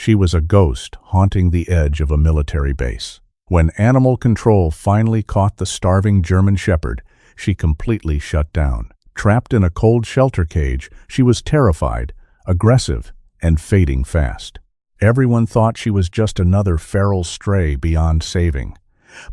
She was a ghost haunting the edge of a military base. When animal control finally caught the starving German shepherd, she completely shut down. Trapped in a cold shelter cage, she was terrified, aggressive, and fading fast. Everyone thought she was just another feral stray beyond saving.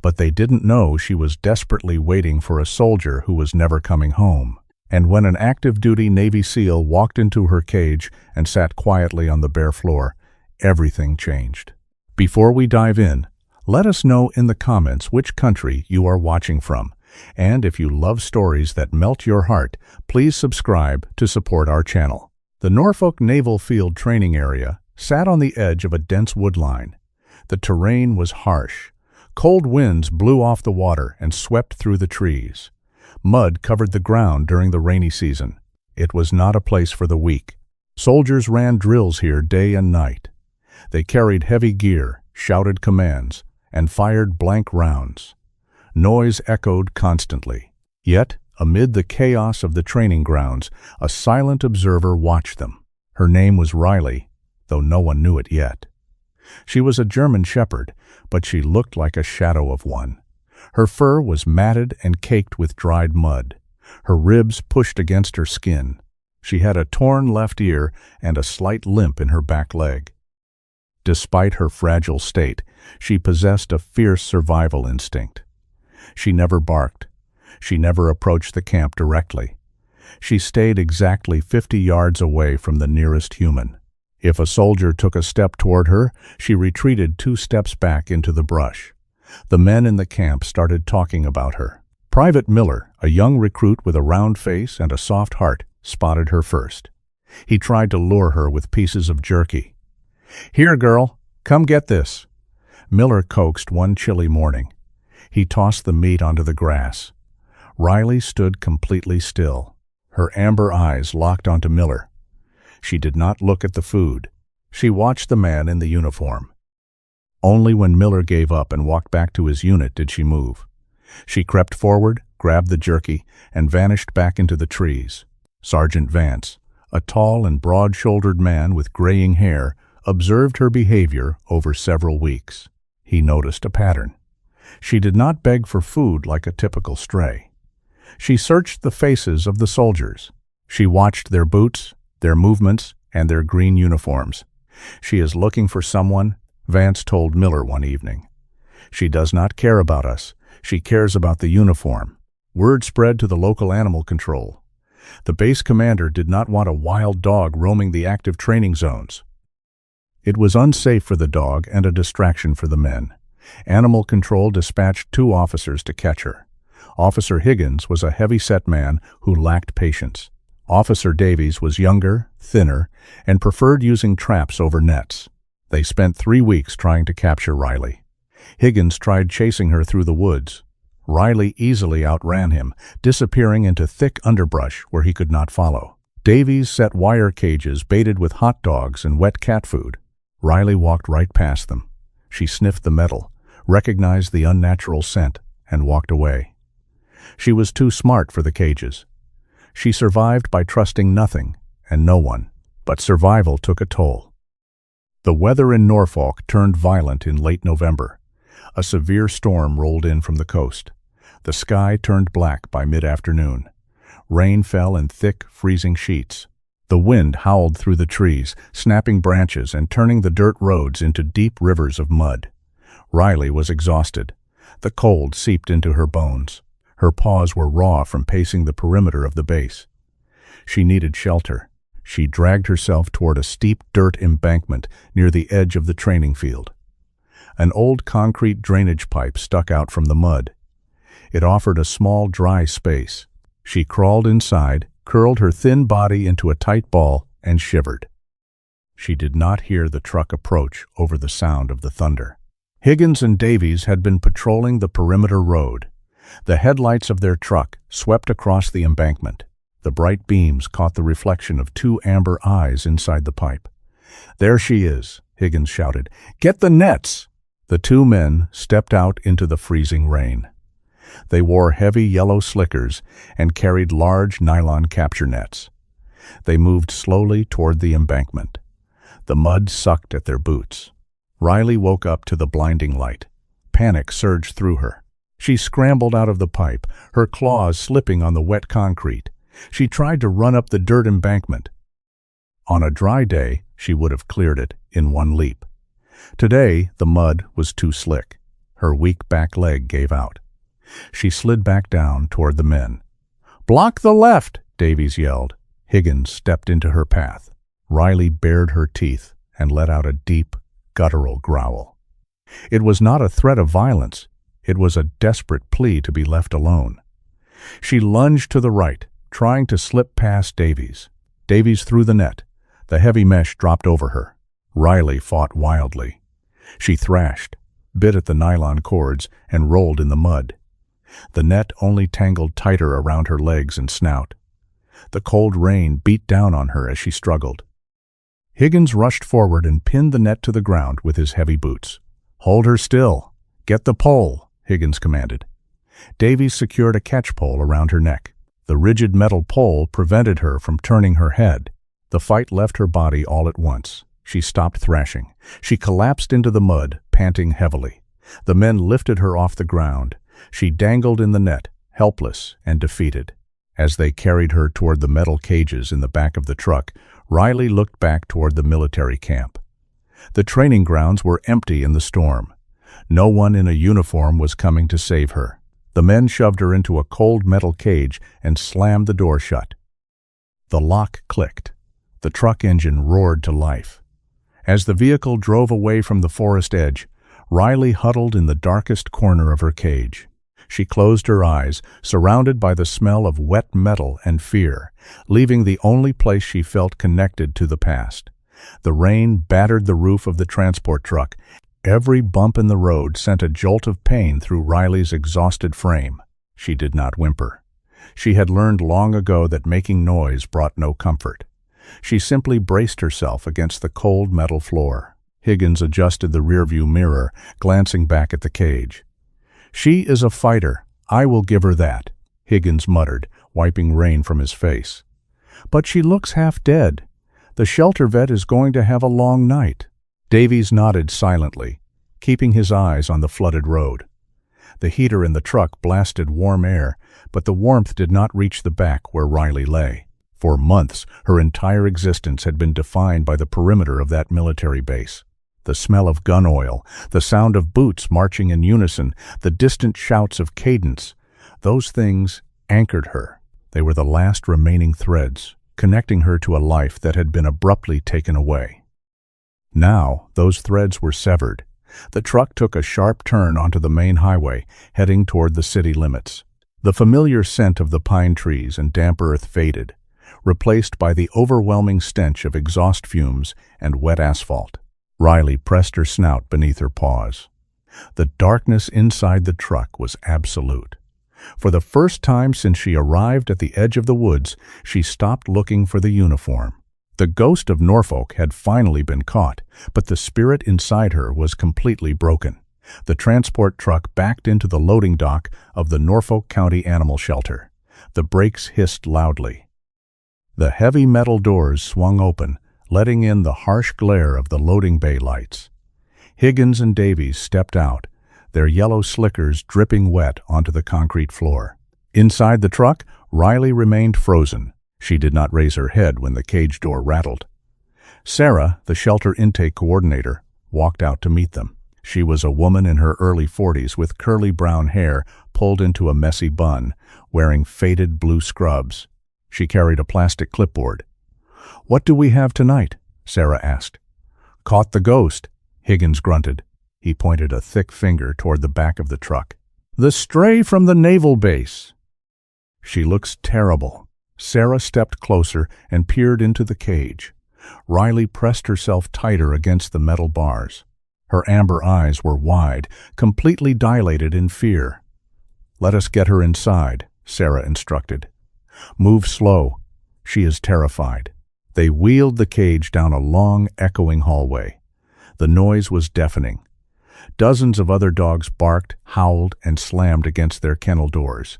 But they didn't know she was desperately waiting for a soldier who was never coming home. And when an active-duty Navy SEAL walked into her cage and sat quietly on the bare floor, everything changed. Before we dive in, let us know in the comments which country you are watching from. And if you love stories that melt your heart, please subscribe to support our channel. The Norfolk Naval Field Training Area sat on the edge of a dense woodline. The terrain was harsh. Cold winds blew off the water and swept through the trees. Mud covered the ground during the rainy season. It was not a place for the weak. Soldiers ran drills here day and night. They carried heavy gear, shouted commands, and fired blank rounds. Noise echoed constantly. Yet, amid the chaos of the training grounds, a silent observer watched them. Her name was Riley, though no one knew it yet. She was a German shepherd, but she looked like a shadow of one. Her fur was matted and caked with dried mud. Her ribs pushed against her skin. She had a torn left ear and a slight limp in her back leg. Despite her fragile state, she possessed a fierce survival instinct. She never barked. She never approached the camp directly. She stayed exactly 50 yards away from the nearest human. If a soldier took a step toward her, she retreated 2 steps back into the brush. The men in the camp started talking about her. Private Miller, a young recruit with a round face and a soft heart, spotted her first. He tried to lure her with pieces of jerky. "Here, girl, come get this." Miller coaxed one chilly morning. He tossed the meat onto the grass. Riley stood completely still, her amber eyes locked onto Miller. She did not look at the food. She watched the man in the uniform. Only when Miller gave up and walked back to his unit did she move. She crept forward, grabbed the jerky, and vanished back into the trees. Sergeant Vance, a tall and broad-shouldered man with graying hair, observed her behavior over several weeks. He noticed a pattern. She did not beg for food like a typical stray. She searched the faces of the soldiers. She watched their boots, their movements, and their green uniforms. "She is looking for someone," Vance told Miller one evening. "She does not care about us. She cares about the uniform." Word spread to the local animal control. The base commander did not want a wild dog roaming the active training zones. It was unsafe for the dog and a distraction for the men. Animal control dispatched 2 officers to catch her. Officer Higgins was a heavy-set man who lacked patience. Officer Davies was younger, thinner, and preferred using traps over nets. They spent 3 weeks trying to capture Riley. Higgins tried chasing her through the woods. Riley easily outran him, disappearing into thick underbrush where he could not follow. Davies set wire cages baited with hot dogs and wet cat food. Riley walked right past them. She sniffed the metal, recognized the unnatural scent, and walked away. She was too smart for the cages. She survived by trusting nothing and no one, but survival took a toll. The weather in Norfolk turned violent in late November. A severe storm rolled in from the coast. The sky turned black by mid-afternoon. Rain fell in thick, freezing sheets. The wind howled through the trees, snapping branches and turning the dirt roads into deep rivers of mud. Riley was exhausted. The cold seeped into her bones. Her paws were raw from pacing the perimeter of the base. She needed shelter. She dragged herself toward a steep dirt embankment near the edge of the training field. An old concrete drainage pipe stuck out from the mud. It offered a small, dry space. She crawled inside, curled her thin body into a tight ball, and shivered. She did not hear the truck approach over the sound of the thunder. Higgins and Davies had been patrolling the perimeter road. The headlights of their truck swept across the embankment. The bright beams caught the reflection of 2 amber eyes inside the pipe. "There she is," Higgins shouted. "Get the nets!" The 2 men stepped out into the freezing rain. They wore heavy yellow slickers and carried large nylon capture nets. They moved slowly toward the embankment. The mud sucked at their boots. Riley woke up to the blinding light. Panic surged through her. She scrambled out of the pipe, her claws slipping on the wet concrete. She tried to run up the dirt embankment. On a dry day, she would have cleared it in one leap. Today, the mud was too slick. Her weak back leg gave out. She slid back down toward the men. "Block the left!" Davies yelled. Higgins stepped into her path. Riley bared her teeth and let out a deep, guttural growl. It was not a threat of violence. It was a desperate plea to be left alone. She lunged to the right, trying to slip past Davies. Davies threw the net. The heavy mesh dropped over her. Riley fought wildly. She thrashed, bit at the nylon cords, and rolled in the mud. The net only tangled tighter around her legs and snout. The cold rain beat down on her as she struggled. Higgins rushed forward and pinned the net to the ground with his heavy boots. "Hold her still. Get the pole," Higgins commanded. Davies secured a catch pole around her neck. The rigid metal pole prevented her from turning her head. The fight left her body all at once. She stopped thrashing. She collapsed into the mud, panting heavily. The men lifted her off the ground. She dangled in the net, helpless and defeated. As they carried her toward the metal cages in the back of the truck, Riley looked back toward the military camp. The training grounds were empty in the storm. No one in a uniform was coming to save her. The men shoved her into a cold metal cage and slammed the door shut. The lock clicked. The truck engine roared to life. As the vehicle drove away from the forest edge, Riley huddled in the darkest corner of her cage. She closed her eyes, surrounded by the smell of wet metal and fear, leaving the only place she felt connected to the past. The rain battered the roof of the transport truck. Every bump in the road sent a jolt of pain through Riley's exhausted frame. She did not whimper. She had learned long ago that making noise brought no comfort. She simply braced herself against the cold metal floor. Higgins adjusted the rearview mirror, glancing back at the cage. "She is a fighter. I will give her that," Higgins muttered, wiping rain from his face. "But she looks half dead. The shelter vet is going to have a long night." Davies nodded silently, keeping his eyes on the flooded road. The heater in the truck blasted warm air, but the warmth did not reach the back where Riley lay. For months, her entire existence had been defined by the perimeter of that military base. The smell of gun oil, the sound of boots marching in unison, the distant shouts of cadence, those things anchored her. They were the last remaining threads, connecting her to a life that had been abruptly taken away. Now, those threads were severed. The truck took a sharp turn onto the main highway, heading toward the city limits. The familiar scent of the pine trees and damp earth faded, replaced by the overwhelming stench of exhaust fumes and wet asphalt. Riley pressed her snout beneath her paws. The darkness inside the truck was absolute. For the first time since she arrived at the edge of the woods, she stopped looking for the uniform. The ghost of Norfolk had finally been caught, but the spirit inside her was completely broken. The transport truck backed into the loading dock of the Norfolk County Animal Shelter. The brakes hissed loudly. The heavy metal doors swung open, letting in the harsh glare of the loading bay lights. Higgins and Davies stepped out, their yellow slickers dripping wet onto the concrete floor. Inside the truck, Riley remained frozen. She did not raise her head when the cage door rattled. Sarah, the shelter intake coordinator, walked out to meet them. She was a woman in her early 40s with curly brown hair pulled into a messy bun, wearing faded blue scrubs. She carried a plastic clipboard. "What do we have tonight?" Sarah asked. "Caught the ghost," Higgins grunted. He pointed a thick finger toward the back of the truck. "The stray from the naval base." "She looks terrible." Sarah stepped closer and peered into the cage. Riley pressed herself tighter against the metal bars. Her amber eyes were wide, completely dilated in fear. "Let us get her inside," Sarah instructed. "Move slow. She is terrified." They wheeled the cage down a long, echoing hallway. The noise was deafening. Dozens of other dogs barked, howled, and slammed against their kennel doors.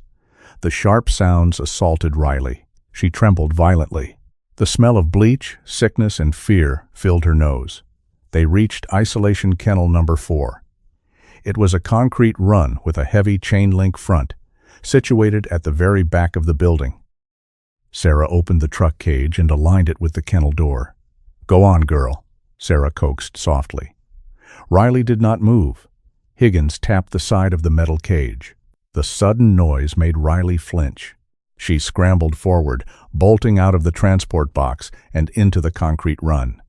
The sharp sounds assaulted Riley. She trembled violently. The smell of bleach, sickness, and fear filled her nose. They reached isolation kennel number 4. It was a concrete run with a heavy chain-link front, situated at the very back of the building. Sarah opened the truck cage and aligned it with the kennel door. "Go on, girl," Sarah coaxed softly. Riley did not move. Higgins tapped the side of the metal cage. The sudden noise made Riley flinch. She scrambled forward, bolting out of the transport box and into the concrete run.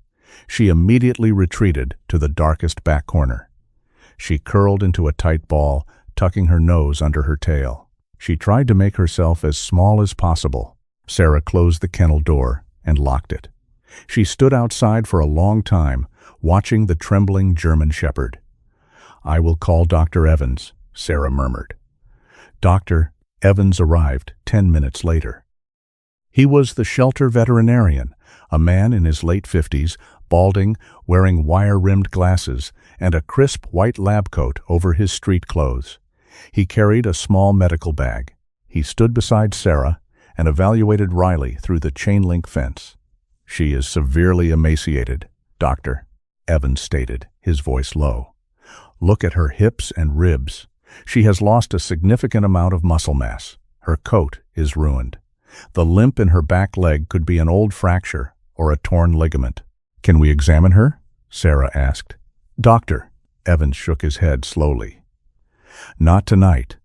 She immediately retreated to the darkest back corner. She curled into a tight ball, tucking her nose under her tail. She tried to make herself as small as possible. Sarah closed the kennel door and locked it. She stood outside for a long time, watching the trembling German shepherd. "I will call Dr. Evans," Sarah murmured. Dr. Evans arrived 10 minutes later. He was the shelter veterinarian, a man in his late 50s, balding, wearing wire-rimmed glasses, and a crisp white lab coat over his street clothes. He carried a small medical bag. He stood beside Sarah and evaluated Riley through the chain-link fence. "She is severely emaciated, Doctor," Evans stated, his voice low. "Look at her hips and ribs. She has lost a significant amount of muscle mass. Her coat is ruined. The limp in her back leg could be an old fracture or a torn ligament." "Can we examine her?" Sarah asked. "Doctor," Evans shook his head slowly. "Not tonight.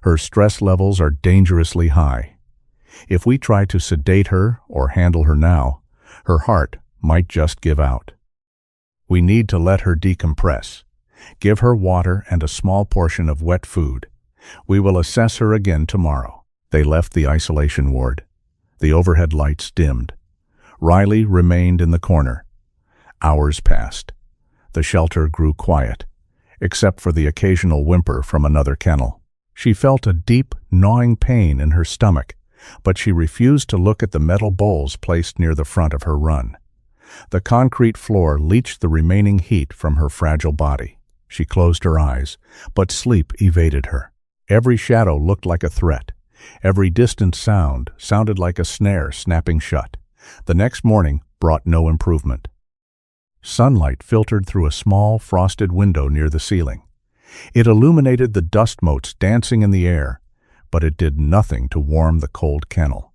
Her stress levels are dangerously high. If we try to sedate her or handle her now, her heart might just give out. We need to let her decompress. Give her water and a small portion of wet food. We will assess her again tomorrow." They left the isolation ward. The overhead lights dimmed. Riley remained in the corner. Hours passed. The shelter grew quiet, except for the occasional whimper from another kennel. She felt a deep, gnawing pain in her stomach, but she refused to look at the metal bowls placed near the front of her run. The concrete floor leached the remaining heat from her fragile body. She closed her eyes, but sleep evaded her. Every shadow looked like a threat. Every distant sound sounded like a snare snapping shut. The next morning brought no improvement. Sunlight filtered through a small, frosted window near the ceiling. It illuminated the dust motes dancing in the air, but it did nothing to warm the cold kennel.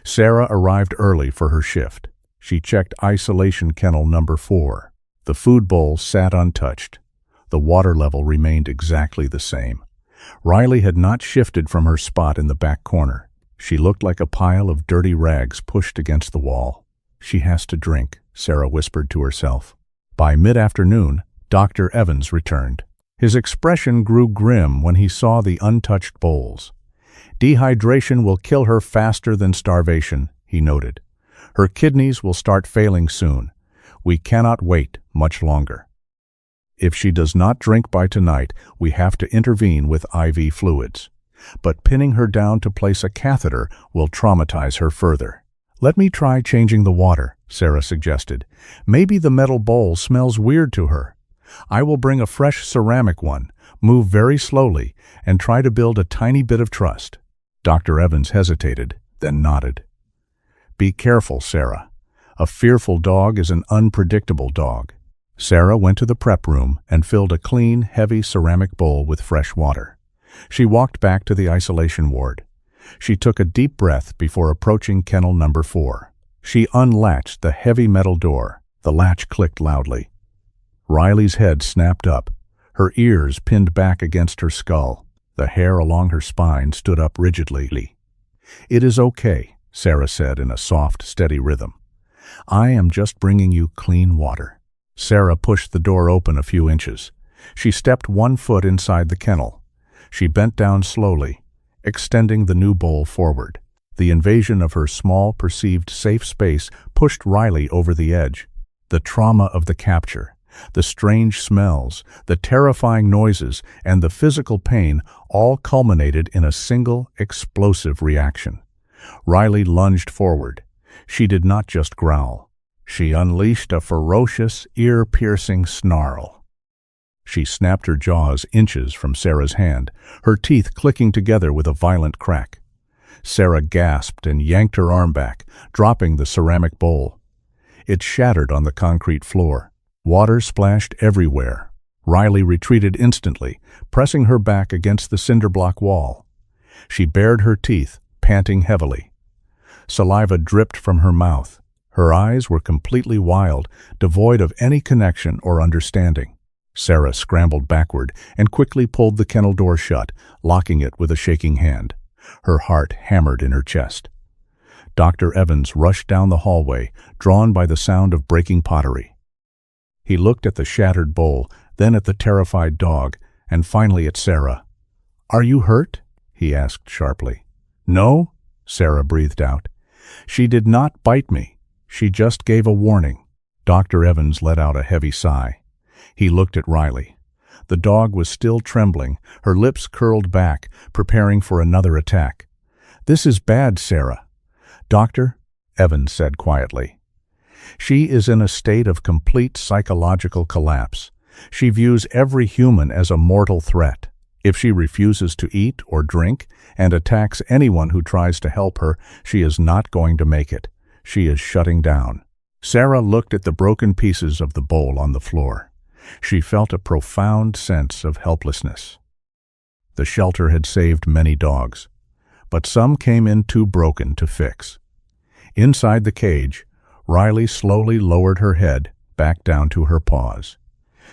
Sarah arrived early for her shift. She checked isolation kennel number 4. The food bowl sat untouched. The water level remained exactly the same. Riley had not shifted from her spot in the back corner. She looked like a pile of dirty rags pushed against the wall. "She has to drink," Sarah whispered to herself. By mid-afternoon, Dr. Evans returned. His expression grew grim when he saw the untouched bowls. "Dehydration will kill her faster than starvation," he noted. "Her kidneys will start failing soon. We cannot wait much longer. If she does not drink by tonight, we have to intervene with IV fluids. But pinning her down to place a catheter will traumatize her further." "Let me try changing the water," Sarah suggested. "Maybe the metal bowl smells weird to her. I will bring a fresh ceramic one, move very slowly, and try to build a tiny bit of trust." Dr. Evans hesitated, then nodded. "Be careful, Sarah. A fearful dog is an unpredictable dog." Sarah went to the prep room and filled a clean, heavy ceramic bowl with fresh water. She walked back to the isolation ward. She took a deep breath before approaching kennel number 4. She unlatched the heavy metal door. The latch clicked loudly. Riley's head snapped up, her ears pinned back against her skull. The hair along her spine stood up rigidly. "It is okay," Sarah said in a soft, steady rhythm. "I am just bringing you clean water." Sarah pushed the door open a few inches. She stepped 1 foot inside the kennel. She bent down slowly, extending the new bowl forward. The invasion of her small, perceived safe space pushed Riley over the edge. The trauma of the capture, the strange smells, the terrifying noises, and the physical pain all culminated in a single, explosive reaction. Riley lunged forward. She did not just growl. She unleashed a ferocious, ear-piercing snarl. She snapped her jaws inches from Sarah's hand, her teeth clicking together with a violent crack. Sarah gasped and yanked her arm back, dropping the ceramic bowl. It shattered on the concrete floor. Water splashed everywhere. Riley retreated instantly, pressing her back against the cinder block wall. She bared her teeth, panting heavily. Saliva dripped from her mouth. Her eyes were completely wild, devoid of any connection or understanding. Sarah scrambled backward and quickly pulled the kennel door shut, locking it with a shaking hand. Her heart hammered in her chest. Dr. Evans rushed down the hallway, drawn by the sound of breaking pottery. He looked at the shattered bowl, then at the terrified dog, and finally at Sarah. "Are you hurt?" he asked sharply. "No," Sarah breathed out. "She did not bite me. She just gave a warning." Dr. Evans let out a heavy sigh. He looked at Riley. The dog was still trembling, her lips curled back, preparing for another attack. "This is bad, Sarah." "Doctor," Evans said quietly. "She is in a state of complete psychological collapse. She views every human as a mortal threat. If she refuses to eat or drink and attacks anyone who tries to help her, she is not going to make it. She is shutting down." Sarah looked at the broken pieces of the bowl on the floor. She felt a profound sense of helplessness. The shelter had saved many dogs, but some came in too broken to fix. Inside the cage, Riley slowly lowered her head back down to her paws.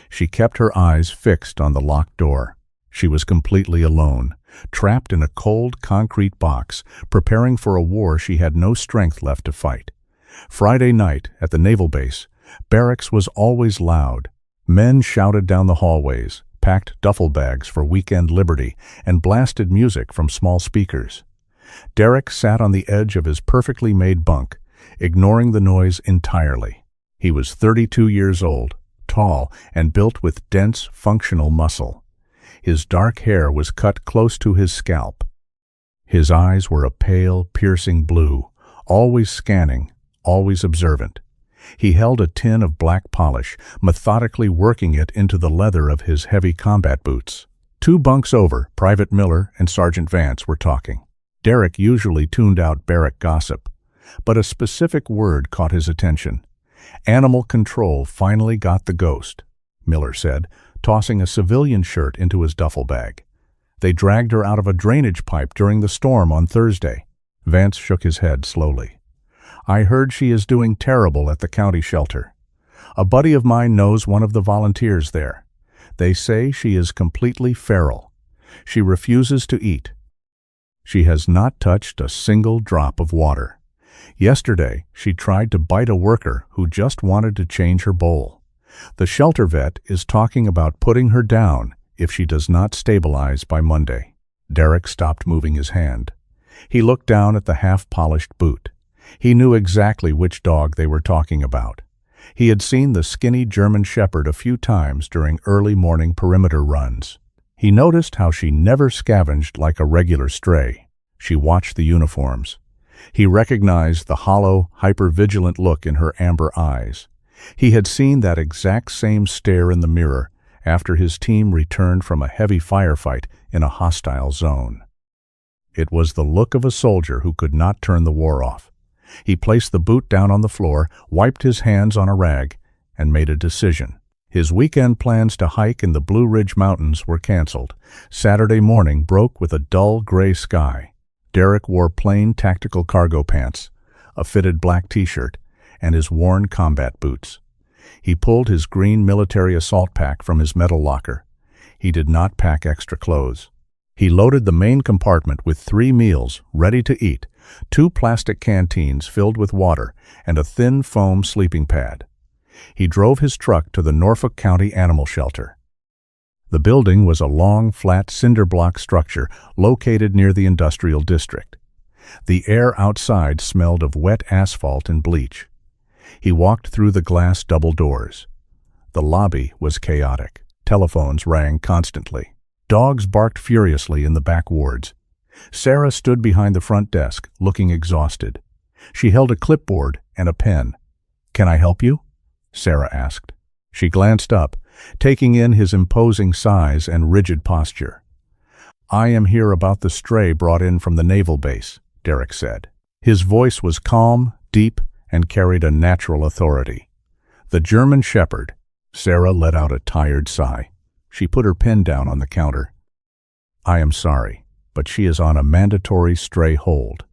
She kept her eyes fixed on the locked door. She was completely alone, trapped in a cold concrete box, preparing for a war she had no strength left to fight. Friday night, at the naval base, barracks was always loud. Men shouted down the hallways, packed duffel bags for weekend liberty, and blasted music from small speakers. Derek sat on the edge of his perfectly made bunk, ignoring the noise entirely. He was 32 years old, tall, and built with dense, functional muscle. His dark hair was cut close to his scalp. His eyes were a pale, piercing blue, always scanning, always observant. He held a tin of black polish, methodically working it into the leather of his heavy combat boots. 2 bunks over, Private Miller and Sergeant Vance were talking. Derek usually tuned out barrack gossip, but a specific word caught his attention. "Animal control finally got the ghost," Miller said, tossing a civilian shirt into his duffel bag. "They dragged her out of a drainage pipe during the storm on Thursday." Vance shook his head slowly. "I heard she is doing terrible at the county shelter. A buddy of mine knows one of the volunteers there. They say she is completely feral. She refuses to eat. She has not touched a single drop of water. Yesterday, she tried to bite a worker who just wanted to change her bowl. The shelter vet is talking about putting her down if she does not stabilize by Monday." Derek stopped moving his hand. He looked down at the half-polished boot. He knew exactly which dog they were talking about. He had seen the skinny German Shepherd a few times during early morning perimeter runs. He noticed how she never scavenged like a regular stray. She watched the uniforms. He recognized the hollow, hyper-vigilant look in her amber eyes. He had seen that exact same stare in the mirror after his team returned from a heavy firefight in a hostile zone. It was the look of a soldier who could not turn the war off. He placed the boot down on the floor, wiped his hands on a rag, and made a decision. His weekend plans to hike in the Blue Ridge Mountains were canceled. Saturday morning broke with a dull gray sky. Derek wore plain tactical cargo pants, a fitted black t-shirt, and his worn combat boots. He pulled his green military assault pack from his metal locker. He did not pack extra clothes. He loaded the main compartment with 3 meals, ready to eat, 2 plastic canteens filled with water, and a thin foam sleeping pad. He drove his truck to the Norfolk County Animal Shelter. The building was a long, flat cinder block structure located near the industrial district. The air outside smelled of wet asphalt and bleach. He walked through the glass double doors. The lobby was chaotic. Telephones rang constantly. Dogs barked furiously in the back wards. Sarah stood behind the front desk, looking exhausted. She held a clipboard and a pen. "Can I help you?" Sarah asked. She glanced up, taking in his imposing size and rigid posture. "I am here about the stray brought in from the naval base," Derek said. His voice was calm, deep, and carried a natural authority. "The German Shepherd." Sarah let out a tired sigh. She put her pen down on the counter. "I am sorry, but she is on a mandatory stray hold.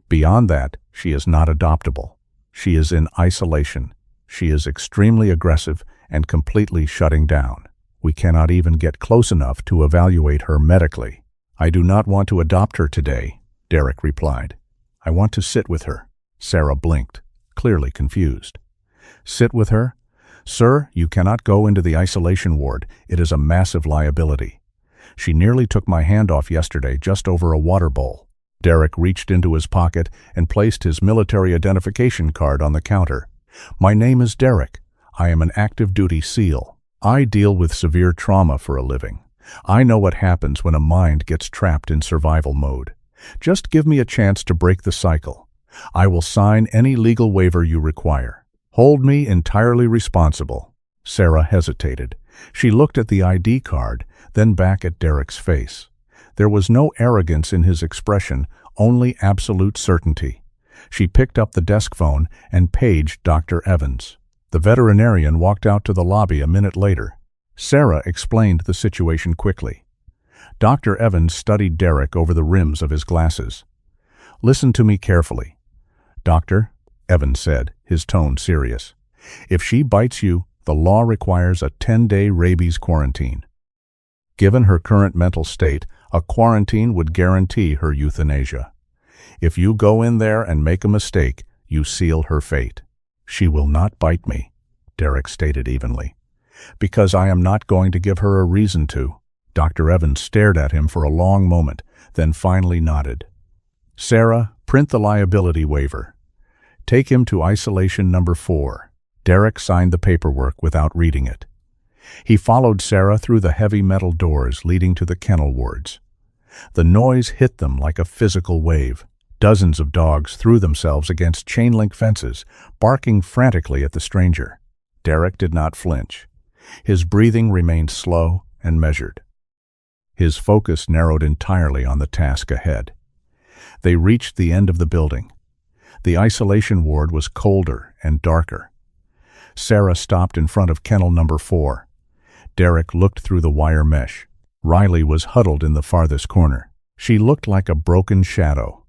Beyond that, she is not adoptable. She is in isolation. She is extremely aggressive and completely shutting down. We cannot even get close enough to evaluate her medically." "I do not want to adopt her today," Derek replied. "I want to sit with her." Sarah blinked, clearly confused. "Sit with her? Sir, you cannot go into the isolation ward. It is a massive liability. She nearly took my hand off yesterday just over a water bowl." Derek reached into his pocket and placed his military identification card on the counter. "My name is Derek. I am an active duty SEAL. I deal with severe trauma for a living. I know what happens when a mind gets trapped in survival mode. Just give me a chance to break the cycle. I will sign any legal waiver you require. Hold me entirely responsible." Sarah hesitated. She looked at the ID card, then back at Derek's face. There was no arrogance in his expression, only absolute certainty. She picked up the desk phone and paged Dr. Evans. The veterinarian walked out to the lobby a minute later. Sarah explained the situation quickly. Dr. Evans studied Derek over the rims of his glasses. "Listen to me carefully. Doctor," Evans said, his tone serious. "If she bites you, the law requires a 10-day rabies quarantine. Given her current mental state, a quarantine would guarantee her euthanasia. If you go in there and make a mistake, you seal her fate." "She will not bite me," Derek stated evenly, "because I am not going to give her a reason to." Dr. Evans stared at him for a long moment, then finally nodded. "Sarah, print the liability waiver. Take him to isolation number 4. Derek signed the paperwork without reading it. He followed Sarah through the heavy metal doors leading to the kennel wards. The noise hit them like a physical wave. Dozens of dogs threw themselves against chain-link fences, barking frantically at the stranger. Derek did not flinch. His breathing remained slow and measured. His focus narrowed entirely on the task ahead. They reached the end of the building. The isolation ward was colder and darker. Sarah stopped in front of kennel number 4. Derek looked through the wire mesh. Riley was huddled in the farthest corner. She looked like a broken shadow.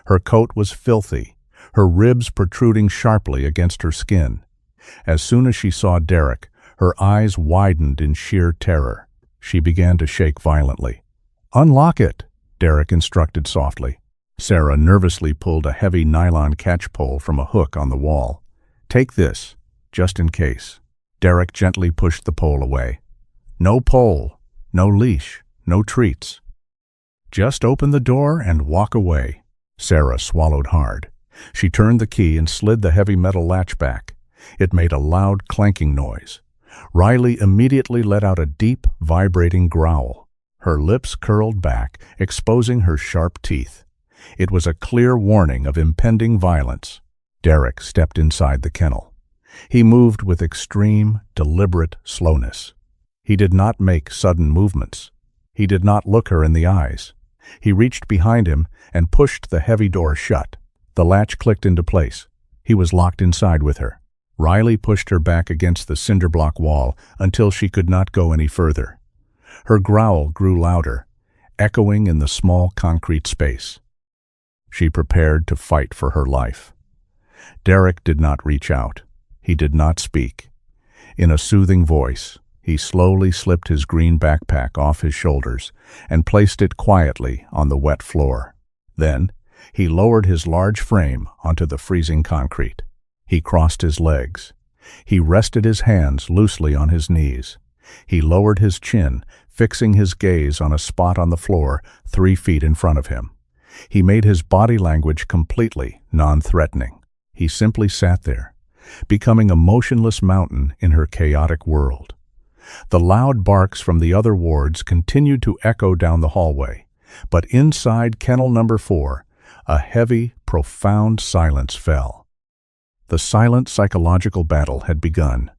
Her coat was filthy, her ribs protruding sharply against her skin. As soon as she saw Derek, her eyes widened in sheer terror. She began to shake violently. "Unlock it," Derek instructed softly. Sarah nervously pulled a heavy nylon catch-pole from a hook on the wall. "Take this, just in case." Derek gently pushed the pole away. "No pole, no leash, no treats. Just open the door and walk away." Sarah swallowed hard. She turned the key and slid the heavy metal latch back. It made a loud clanking noise. Riley immediately let out a deep, vibrating growl. Her lips curled back, exposing her sharp teeth. It was a clear warning of impending violence. Derek stepped inside the kennel. He moved with extreme, deliberate slowness. He did not make sudden movements. He did not look her in the eyes. He reached behind him and pushed the heavy door shut. The latch clicked into place. He was locked inside with her. Riley pushed her back against the cinder-block wall until she could not go any further. Her growl grew louder, echoing in the small concrete space. She prepared to fight for her life. Derek did not reach out. He did not speak. In a soothing voice, he slowly slipped his green backpack off his shoulders and placed it quietly on the wet floor. Then, he lowered his large frame onto the freezing concrete. He crossed his legs. He rested his hands loosely on his knees. He lowered his chin, fixing his gaze on a spot on the floor 3 feet in front of him. He made his body language completely non-threatening. He simply sat there, becoming a motionless mountain in her chaotic world. The loud barks from the other wards continued to echo down the hallway, but inside kennel number 4, a heavy, profound silence fell. The silent psychological battle had begun.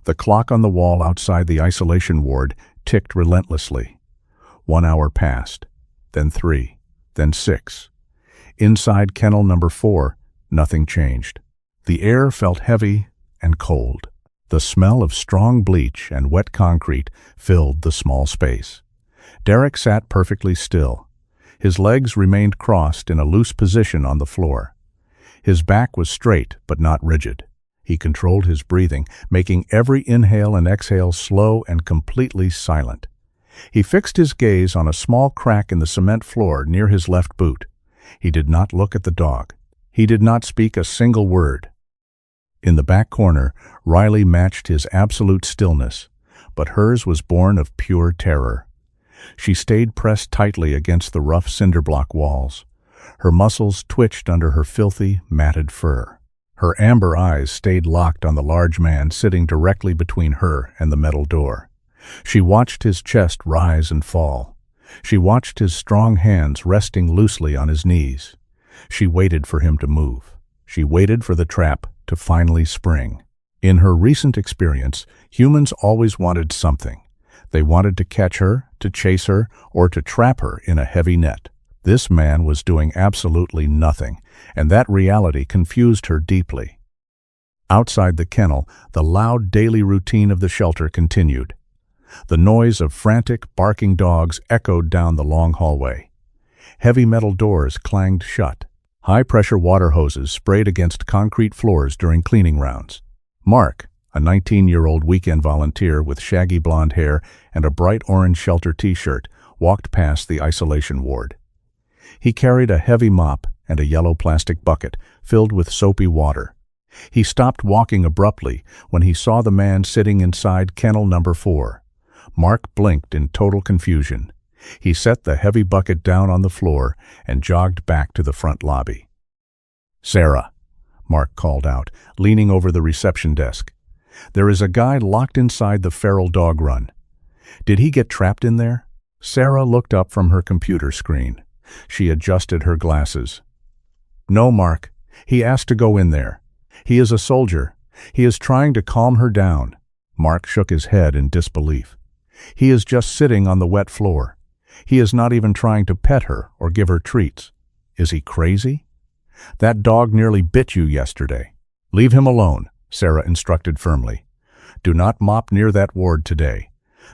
The clock on the wall outside the isolation ward ticked relentlessly. 1 hour passed, then 3, then 6. Inside kennel number 4, nothing changed. The air felt heavy and cold. The smell of strong bleach and wet concrete filled the small space. Derek sat perfectly still. His legs remained crossed in a loose position on the floor. His back was straight but not rigid. He controlled his breathing, making every inhale and exhale slow and completely silent. He fixed his gaze on a small crack in the cement floor near his left boot. He did not look at the dog. He did not speak a single word. In the back corner, Riley matched his absolute stillness, but hers was born of pure terror. She stayed pressed tightly against the rough cinder-block walls. Her muscles twitched under her filthy, matted fur. Her amber eyes stayed locked on the large man sitting directly between her and the metal door. She watched his chest rise and fall. She watched his strong hands resting loosely on his knees. She waited for him to move. She waited for the trap to finally spring. In her recent experience, humans always wanted something. They wanted to catch her, to chase her, or to trap her in a heavy net. This man was doing absolutely nothing, and that reality confused her deeply. Outside the kennel, the loud daily routine of the shelter continued. The noise of frantic, barking dogs echoed down the long hallway. Heavy metal doors clanged shut. High-pressure water hoses sprayed against concrete floors during cleaning rounds. Mark, a 19-year-old weekend volunteer with shaggy blonde hair and a bright orange shelter t-shirt, walked past the isolation ward. He carried a heavy mop and a yellow plastic bucket filled with soapy water. He stopped walking abruptly when he saw the man sitting inside kennel number 4. Mark blinked in total confusion. He set the heavy bucket down on the floor and jogged back to the front lobby. "Sarah," Mark called out, leaning over the reception desk. "There is a guy locked inside the feral dog run. Did he get trapped in there?" Sarah looked up from her computer screen. She adjusted her glasses. "No, Mark. He asked to go in there. He is a soldier. He is trying to calm her down." Mark shook his head in disbelief. "He is just sitting on the wet floor. He is not even trying to pet her or give her treats. Is he crazy? That dog nearly bit you yesterday." "Leave him alone," Sarah instructed firmly. "Do not mop near that ward today.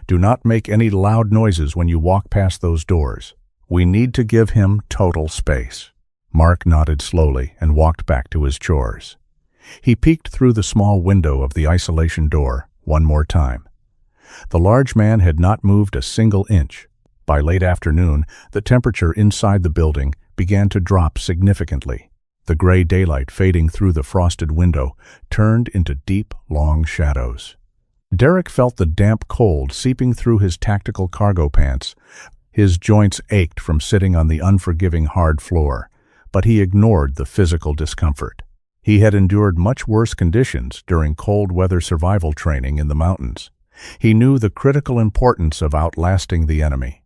Do not make any loud noises when you walk past those doors. We need to give him total space." Mark nodded slowly and walked back to his chores. He peeked through the small window of the isolation door one more time. The large man had not moved a single inch. By late afternoon, the temperature inside the building began to drop significantly. The gray daylight fading through the frosted window turned into deep, long shadows. Derek felt the damp cold seeping through his tactical cargo pants. His joints ached from sitting on the unforgiving hard floor, but he ignored the physical discomfort. He had endured much worse conditions during cold weather survival training in the mountains. He knew the critical importance of outlasting the enemy.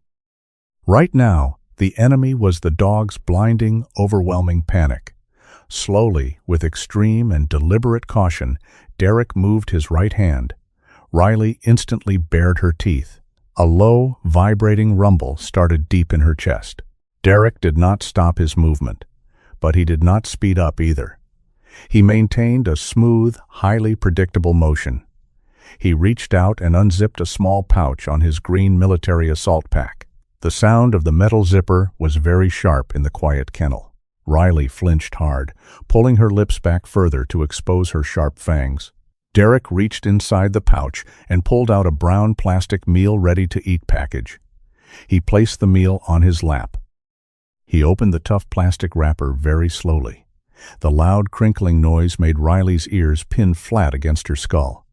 Right now, the enemy was the dog's blinding, overwhelming panic. Slowly, with extreme and deliberate caution, Derek moved his right hand. Riley instantly bared her teeth. A low, vibrating rumble started deep in her chest. Derek did not stop his movement, but he did not speed up either. He maintained a smooth, highly predictable motion. He reached out and unzipped a small pouch on his green military assault pack. The sound of the metal zipper was very sharp in the quiet kennel. Riley flinched hard, pulling her lips back further to expose her sharp fangs. Derek reached inside the pouch and pulled out a brown plastic meal-ready-to-eat package. He placed the meal on his lap. He opened the tough plastic wrapper very slowly. The loud crinkling noise made Riley's ears pin flat against her skull.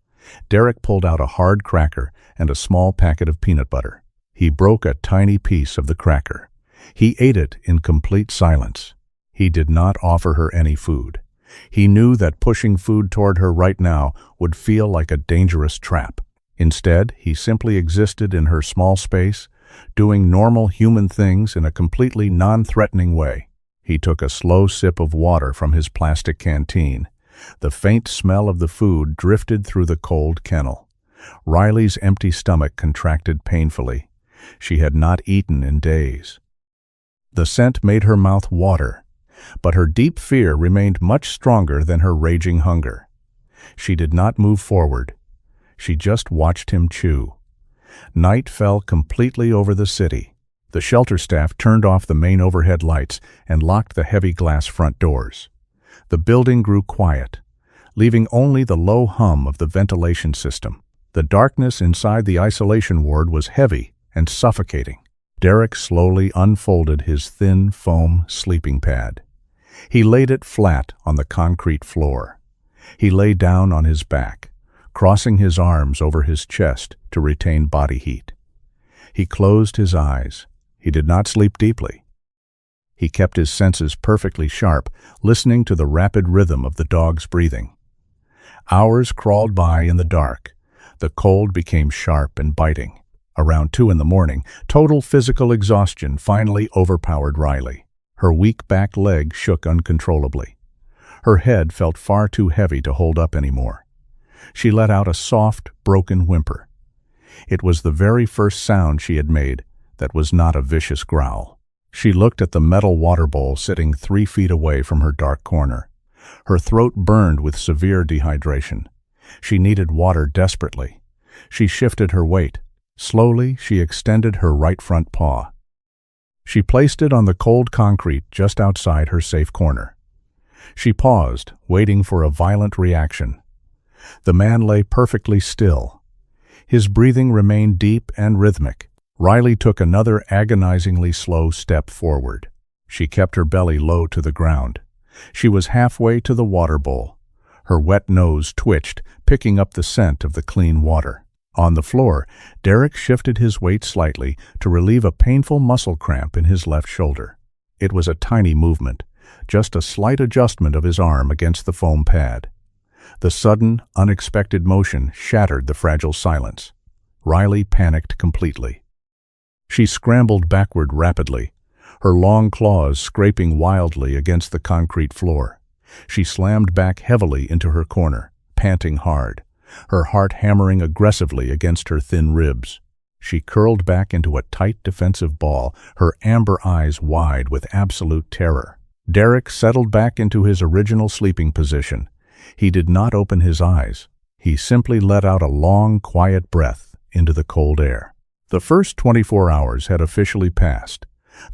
Derek pulled out a hard cracker and a small packet of peanut butter. He broke a tiny piece of the cracker. He ate it in complete silence. He did not offer her any food. He knew that pushing food toward her right now would feel like a dangerous trap. Instead, he simply existed in her small space, doing normal human things in a completely non-threatening way. He took a slow sip of water from his plastic canteen. The faint smell of the food drifted through the cold kennel. Riley's empty stomach contracted painfully. She had not eaten in days. The scent made her mouth water. But her deep fear remained much stronger than her raging hunger. She did not move forward. She just watched him chew. Night fell completely over the city. The shelter staff turned off the main overhead lights and locked the heavy glass front doors. The building grew quiet, leaving only the low hum of the ventilation system. The darkness inside the isolation ward was heavy and suffocating. Derek slowly unfolded his thin foam sleeping pad. He laid it flat on the concrete floor. He lay down on his back, crossing his arms over his chest to retain body heat. He closed his eyes. He did not sleep deeply. He kept his senses perfectly sharp, listening to the rapid rhythm of the dog's breathing. Hours crawled by in the dark. The cold became sharp and biting. Around 2 a.m, total physical exhaustion finally overpowered Riley. Her weak back leg shook uncontrollably. Her head felt far too heavy to hold up anymore. She let out a soft, broken whimper. It was the very first sound she had made that was not a vicious growl. She looked at the metal water bowl sitting 3 feet away from her dark corner. Her throat burned with severe dehydration. She needed water desperately. She shifted her weight. Slowly, she extended her right front paw. She placed it on the cold concrete just outside her safe corner. She paused, waiting for a violent reaction. The man lay perfectly still. His breathing remained deep and rhythmic. Riley took another agonizingly slow step forward. She kept her belly low to the ground. She was halfway to the water bowl. Her wet nose twitched, picking up the scent of the clean water. On the floor, Derek shifted his weight slightly to relieve a painful muscle cramp in his left shoulder. It was a tiny movement, just a slight adjustment of his arm against the foam pad. The sudden, unexpected motion shattered the fragile silence. Riley panicked completely. She scrambled backward rapidly, her long claws scraping wildly against the concrete floor. She slammed back heavily into her corner, panting hard, her heart hammering aggressively against her thin ribs. She curled back into a tight defensive ball, her amber eyes wide with absolute terror. Derek settled back into his original sleeping position. He did not open his eyes. He simply let out a long, quiet breath into the cold air. The first 24 hours had officially passed.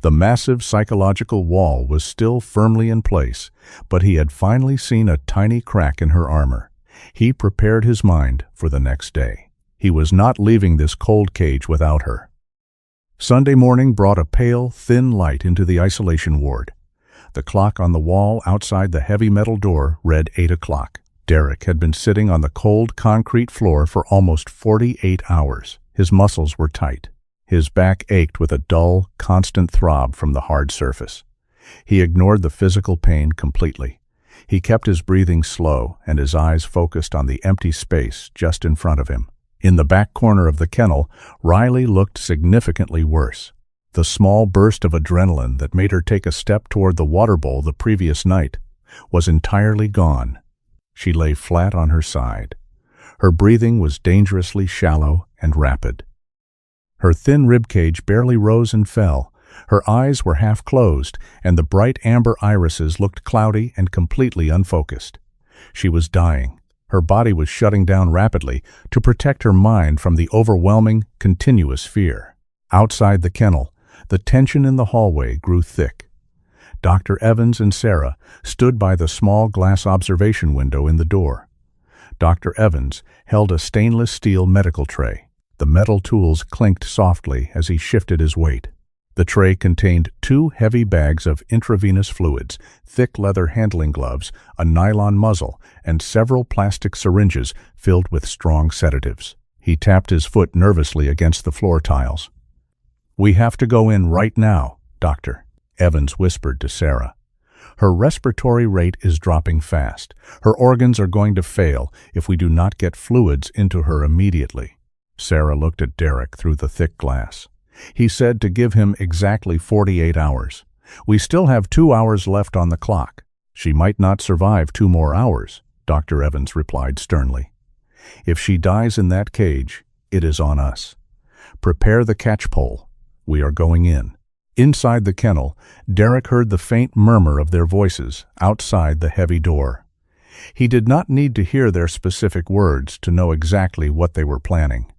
The massive psychological wall was still firmly in place, but he had finally seen a tiny crack in her armor. He prepared his mind for the next day. He was not leaving this cold cage without her. Sunday morning brought a pale, thin light into the isolation ward. The clock on the wall outside the heavy metal door read 8 o'clock. Derek had been sitting on the cold concrete floor for almost 48 hours. His muscles were tight. His back ached with a dull, constant throb from the hard surface. He ignored the physical pain completely. He kept his breathing slow and his eyes focused on the empty space just in front of him. In the back corner of the kennel, Riley looked significantly worse. The small burst of adrenaline that made her take a step toward the water bowl the previous night was entirely gone. She lay flat on her side. Her breathing was dangerously shallow and rapid. Her thin ribcage barely rose and fell. Her eyes were half closed, and the bright amber irises looked cloudy and completely unfocused. She was dying. Her body was shutting down rapidly to protect her mind from the overwhelming, continuous fear. Outside the kennel, the tension in the hallway grew thick. Dr. Evans and Sarah stood by the small glass observation window in the door. Dr. Evans held a stainless steel medical tray. The metal tools clinked softly as he shifted his weight. The tray contained 2 heavy bags of intravenous fluids, thick leather handling gloves, a nylon muzzle, and several plastic syringes filled with strong sedatives. He tapped his foot nervously against the floor tiles. "We have to go in right now, Doctor," Evans whispered to Sarah. "Her respiratory rate is dropping fast. Her organs are going to fail if we do not get fluids into her immediately." Sarah looked at Derek through the thick glass. He said to give him exactly 48 hours. "We still have 2 hours left on the clock." "She might not survive 2 more hours," Dr. Evans replied sternly. "If she dies in that cage, it is on us. Prepare the catch pole. We are going in." Inside the kennel, Derek heard the faint murmur of their voices outside the heavy door. He did not need to hear their specific words to know exactly what they were planning.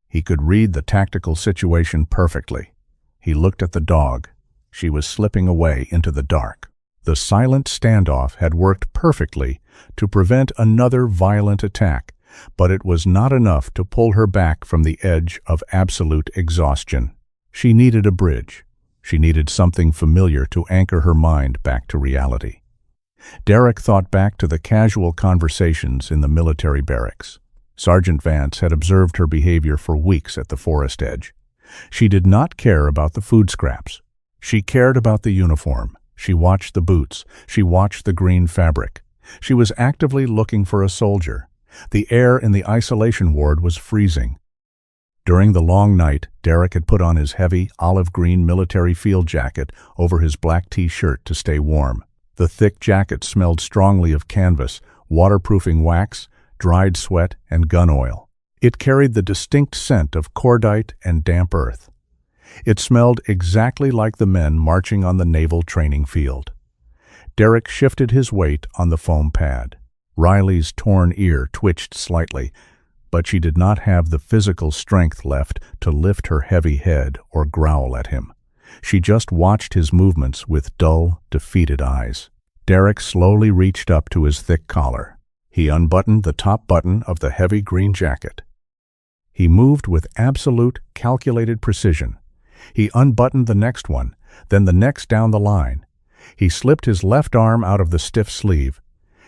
He could read the tactical situation perfectly. He looked at the dog. She was slipping away into the dark. The silent standoff had worked perfectly to prevent another violent attack, but it was not enough to pull her back from the edge of absolute exhaustion. She needed a bridge. She needed something familiar to anchor her mind back to reality. Derek thought back to the casual conversations in the military barracks. Sergeant Vance had observed her behavior for weeks at the forest edge. She did not care about the food scraps. She cared about the uniform. She watched the boots. She watched the green fabric. She was actively looking for a soldier. The air in the isolation ward was freezing. During the long night, Derek had put on his heavy, olive-green military field jacket over his black t-shirt to stay warm. The thick jacket smelled strongly of canvas, waterproofing wax, dried sweat, and gun oil. It carried the distinct scent of cordite and damp earth. It smelled exactly like the men marching on the naval training field. Derek shifted his weight on the foam pad. Riley's torn ear twitched slightly, but she did not have the physical strength left to lift her heavy head or growl at him. She just watched his movements with dull, defeated eyes. Derek slowly reached up to his thick collar. He unbuttoned the top button of the heavy green jacket. He moved with absolute, calculated precision. He unbuttoned the next one, then the next down the line. He slipped his left arm out of the stiff sleeve.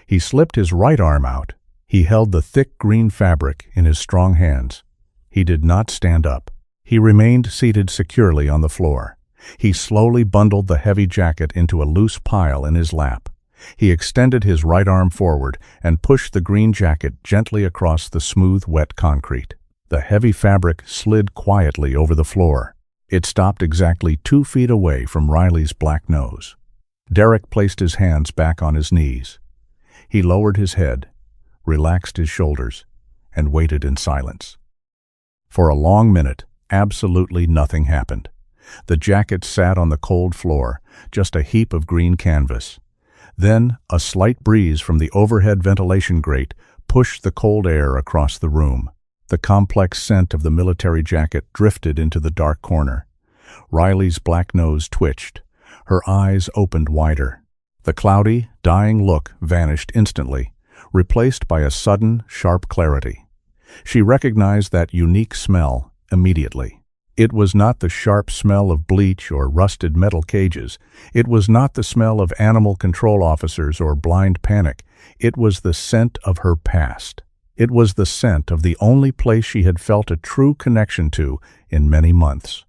He slipped his right arm out. He held the thick green fabric in his strong hands. He did not stand up. He remained seated securely on the floor. He slowly bundled the heavy jacket into a loose pile in his lap. He extended his right arm forward and pushed the green jacket gently across the smooth, wet concrete. The heavy fabric slid quietly over the floor. It stopped exactly 2 feet away from Riley's black nose. Derek placed his hands back on his knees. He lowered his head, relaxed his shoulders, and waited in silence. For a long minute, absolutely nothing happened. The jacket sat on the cold floor, just a heap of green canvas. Then, a slight breeze from the overhead ventilation grate pushed the cold air across the room. The complex scent of the military jacket drifted into the dark corner. Riley's black nose twitched. Her eyes opened wider. The cloudy, dying look vanished instantly, replaced by a sudden, sharp clarity. She recognized that unique smell immediately. It was not the sharp smell of bleach or rusted metal cages. It was not the smell of animal control officers or blind panic. It was the scent of her past. It was the scent of the only place she had felt a true connection to in many months.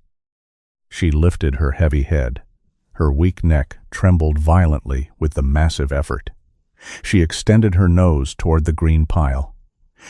She lifted her heavy head. Her weak neck trembled violently with the massive effort. She extended her nose toward the green pile.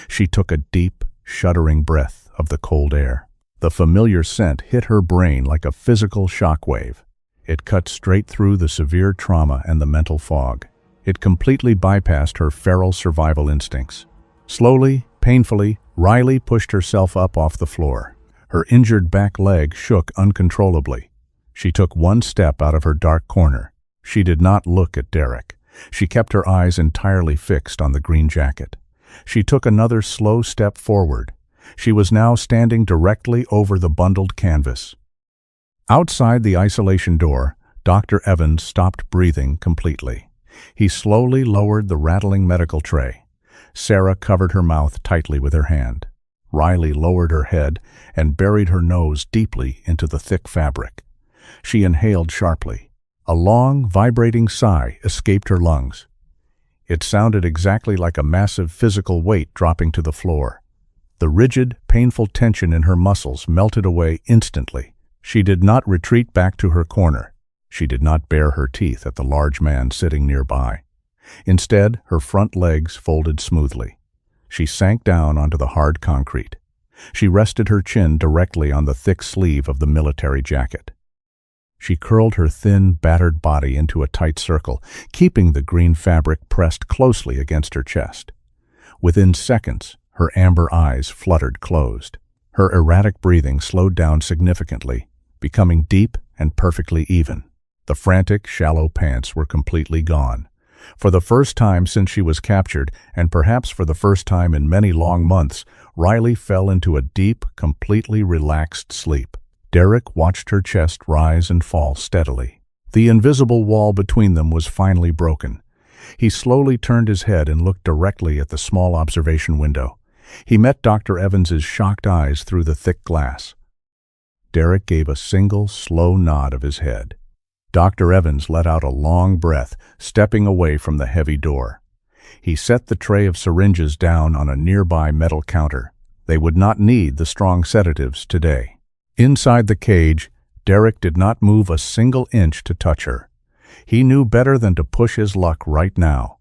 She took a deep, shuddering breath of the cold air. The familiar scent hit her brain like a physical shockwave. It cut straight through the severe trauma and the mental fog. It completely bypassed her feral survival instincts. Slowly, painfully, Riley pushed herself up off the floor. Her injured back leg shook uncontrollably. She took one step out of her dark corner. She did not look at Derek. She kept her eyes entirely fixed on the green jacket. She took another slow step forward. She was now standing directly over the bundled canvas. Outside the isolation door, Dr. Evans stopped breathing completely. He slowly lowered the rattling medical tray. Sarah covered her mouth tightly with her hand. Riley lowered her head and buried her nose deeply into the thick fabric. She inhaled sharply. A long, vibrating sigh escaped her lungs. It sounded exactly like a massive physical weight dropping to the floor. The rigid, painful tension in her muscles melted away instantly. She did not retreat back to her corner. She did not bare her teeth at the large man sitting nearby. Instead, her front legs folded smoothly. She sank down onto the hard concrete. She rested her chin directly on the thick sleeve of the military jacket. She curled her thin, battered body into a tight circle, keeping the green fabric pressed closely against her chest. Within seconds, her amber eyes fluttered closed. Her erratic breathing slowed down significantly, becoming deep and perfectly even. The frantic, shallow pants were completely gone. For the first time since she was captured, and perhaps for the first time in many long months, Riley fell into a deep, completely relaxed sleep. Derek watched her chest rise and fall steadily. The invisible wall between them was finally broken. He slowly turned his head and looked directly at the small observation window. He met Dr. Evans's shocked eyes through the thick glass. Derek gave a single, slow nod of his head. Dr. Evans let out a long breath, stepping away from the heavy door. He set the tray of syringes down on a nearby metal counter. They would not need the strong sedatives today. Inside the cage, Derek did not move a single inch to touch her. He knew better than to push his luck right now.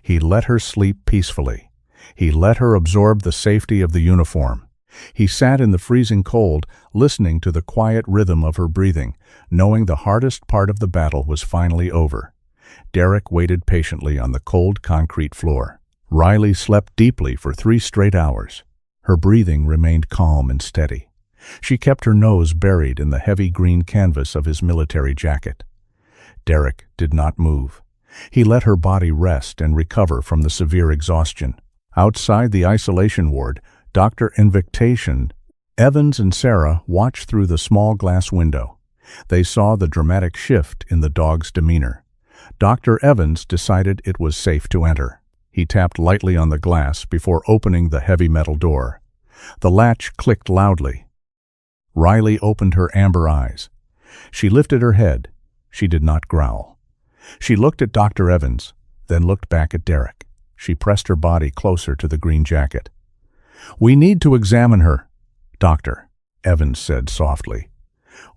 He let her sleep peacefully. He let her absorb the safety of the uniform. He sat in the freezing cold, listening to the quiet rhythm of her breathing, knowing the hardest part of the battle was finally over. Derek waited patiently on the cold concrete floor. Riley slept deeply for 3 straight hours. Her breathing remained calm and steady. She kept her nose buried in the heavy green canvas of his military jacket. Derek did not move. He let her body rest and recover from the severe exhaustion. Outside the isolation ward, Dr. Invitation, Evans and Sarah watched through the small glass window. They saw the dramatic shift in the dog's demeanor. Dr. Evans decided it was safe to enter. He tapped lightly on the glass before opening the heavy metal door. The latch clicked loudly. Riley opened her amber eyes. She lifted her head. She did not growl. She looked at Dr. Evans, then looked back at Derek. She pressed her body closer to the green jacket. "We need to examine her, Doctor," Evans said softly.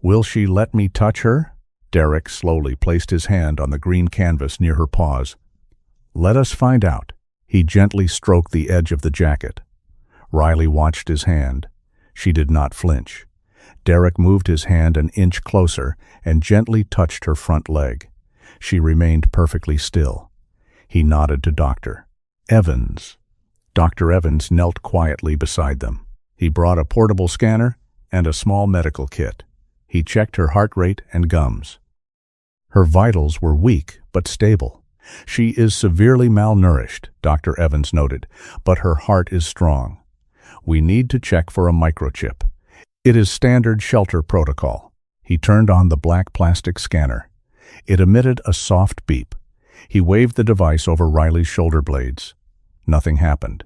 "Will she let me touch her?" Derek slowly placed his hand on the green canvas near her paws. "Let us find out." He gently stroked the edge of the jacket. Riley watched his hand. She did not flinch. Derek moved his hand an inch closer and gently touched her front leg. She remained perfectly still. He nodded to Dr. Evans. Dr. Evans knelt quietly beside them. He brought a portable scanner and a small medical kit. He checked her heart rate and gums. Her vitals were weak but stable. "She is severely malnourished," Dr. Evans noted, "but her heart is strong. We need to check for a microchip. It is standard shelter protocol." He turned on the black plastic scanner. It emitted a soft beep. He waved the device over Riley's shoulder blades. Nothing happened.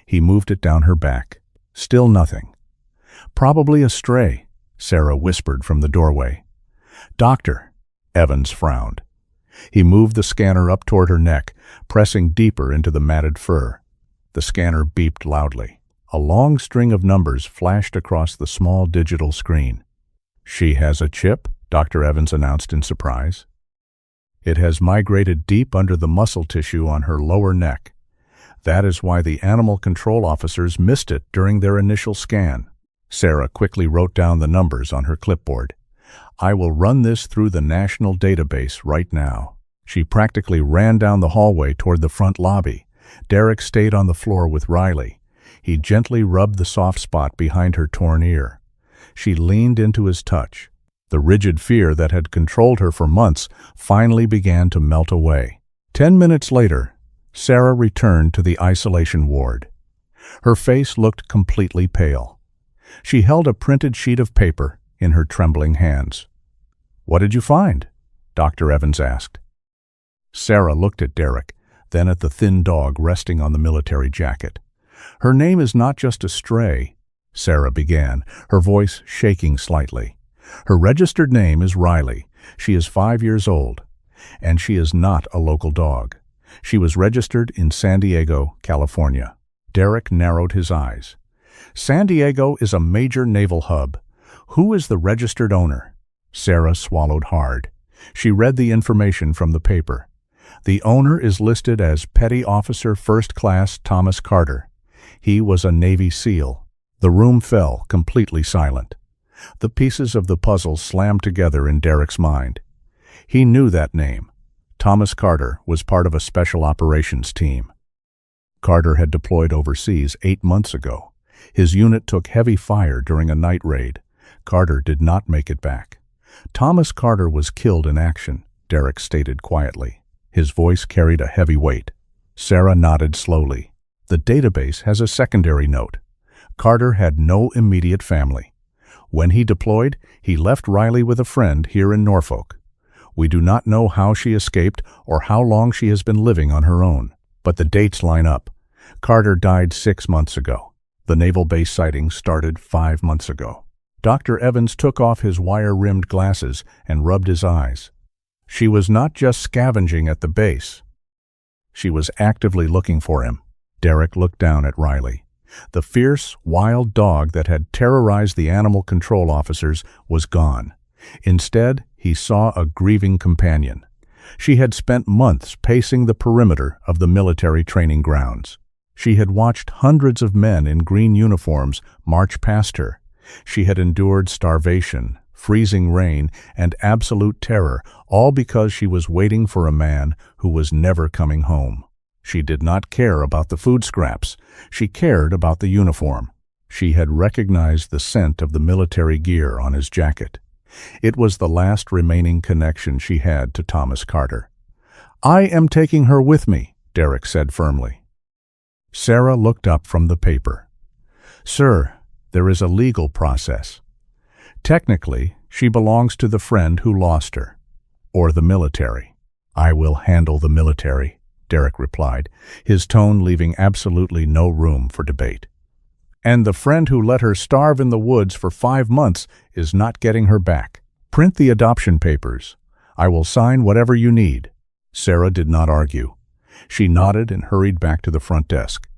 He moved it down her back. Still nothing. "Probably a stray," Sarah whispered from the doorway. "Doctor," Evans frowned. He moved the scanner up toward her neck, pressing deeper into the matted fur. The scanner beeped loudly. A long string of numbers flashed across the small digital screen. "She has a chip," Dr. Evans announced in surprise. "It has migrated deep under the muscle tissue on her lower neck. That is why the animal control officers missed it during their initial scan." Sarah quickly wrote down the numbers on her clipboard. "I will run this through the national database right now." She practically ran down the hallway toward the front lobby. Derek stayed on the floor with Riley. He gently rubbed the soft spot behind her torn ear. She leaned into his touch. The rigid fear that had controlled her for months finally began to melt away. 10 minutes later, Sarah returned to the isolation ward. Her face looked completely pale. She held a printed sheet of paper in her trembling hands. "What did you find?" Dr. Evans asked. Sarah looked at Derek, then at the thin dog resting on the military jacket. "Her name is not just a stray," Sarah began, her voice shaking slightly. "Her registered name is Riley. She is 5 years old, and she is not a local dog. She was registered in San Diego, California." Derek narrowed his eyes. "San Diego is a major naval hub. Who is the registered owner?" Sarah swallowed hard. She read the information from the paper. "The owner is listed as Petty Officer First Class Thomas Carter. He was a Navy SEAL." The room fell completely silent. The pieces of the puzzle slammed together in Derek's mind. He knew that name. Thomas Carter was part of a special operations team. Carter had deployed overseas 8 months ago. His unit took heavy fire during a night raid. Carter did not make it back. "Thomas Carter was killed in action," Derek stated quietly. His voice carried a heavy weight. Sarah nodded slowly. "The database has a secondary note. Carter had no immediate family. When he deployed, he left Riley with a friend here in Norfolk. We do not know how she escaped or how long she has been living on her own, but the dates line up. Carter died 6 months ago. The naval base sighting started 5 months ago." Dr. Evans took off his wire-rimmed glasses and rubbed his eyes. "She was not just scavenging at the base. She was actively looking for him." Derek looked down at Riley. The fierce, wild dog that had terrorized the animal control officers was gone. Instead, he saw a grieving companion. She had spent months pacing the perimeter of the military training grounds. She had watched hundreds of men in green uniforms march past her. She had endured starvation, freezing rain, and absolute terror, all because she was waiting for a man who was never coming home. She did not care about the food scraps. She cared about the uniform. She had recognized the scent of the military gear on his jacket. It was the last remaining connection she had to Thomas Carter. "I am taking her with me," Derek said firmly. Sarah looked up from the paper. "Sir, there is a legal process. Technically, she belongs to the friend who lost her, or the military." "I will handle the military," Derek replied, his tone leaving absolutely no room for debate. "And the friend who let her starve in the woods for 5 months is not getting her back. Print the adoption papers. I will sign whatever you need." Sarah did not argue. She nodded and hurried back to the front desk.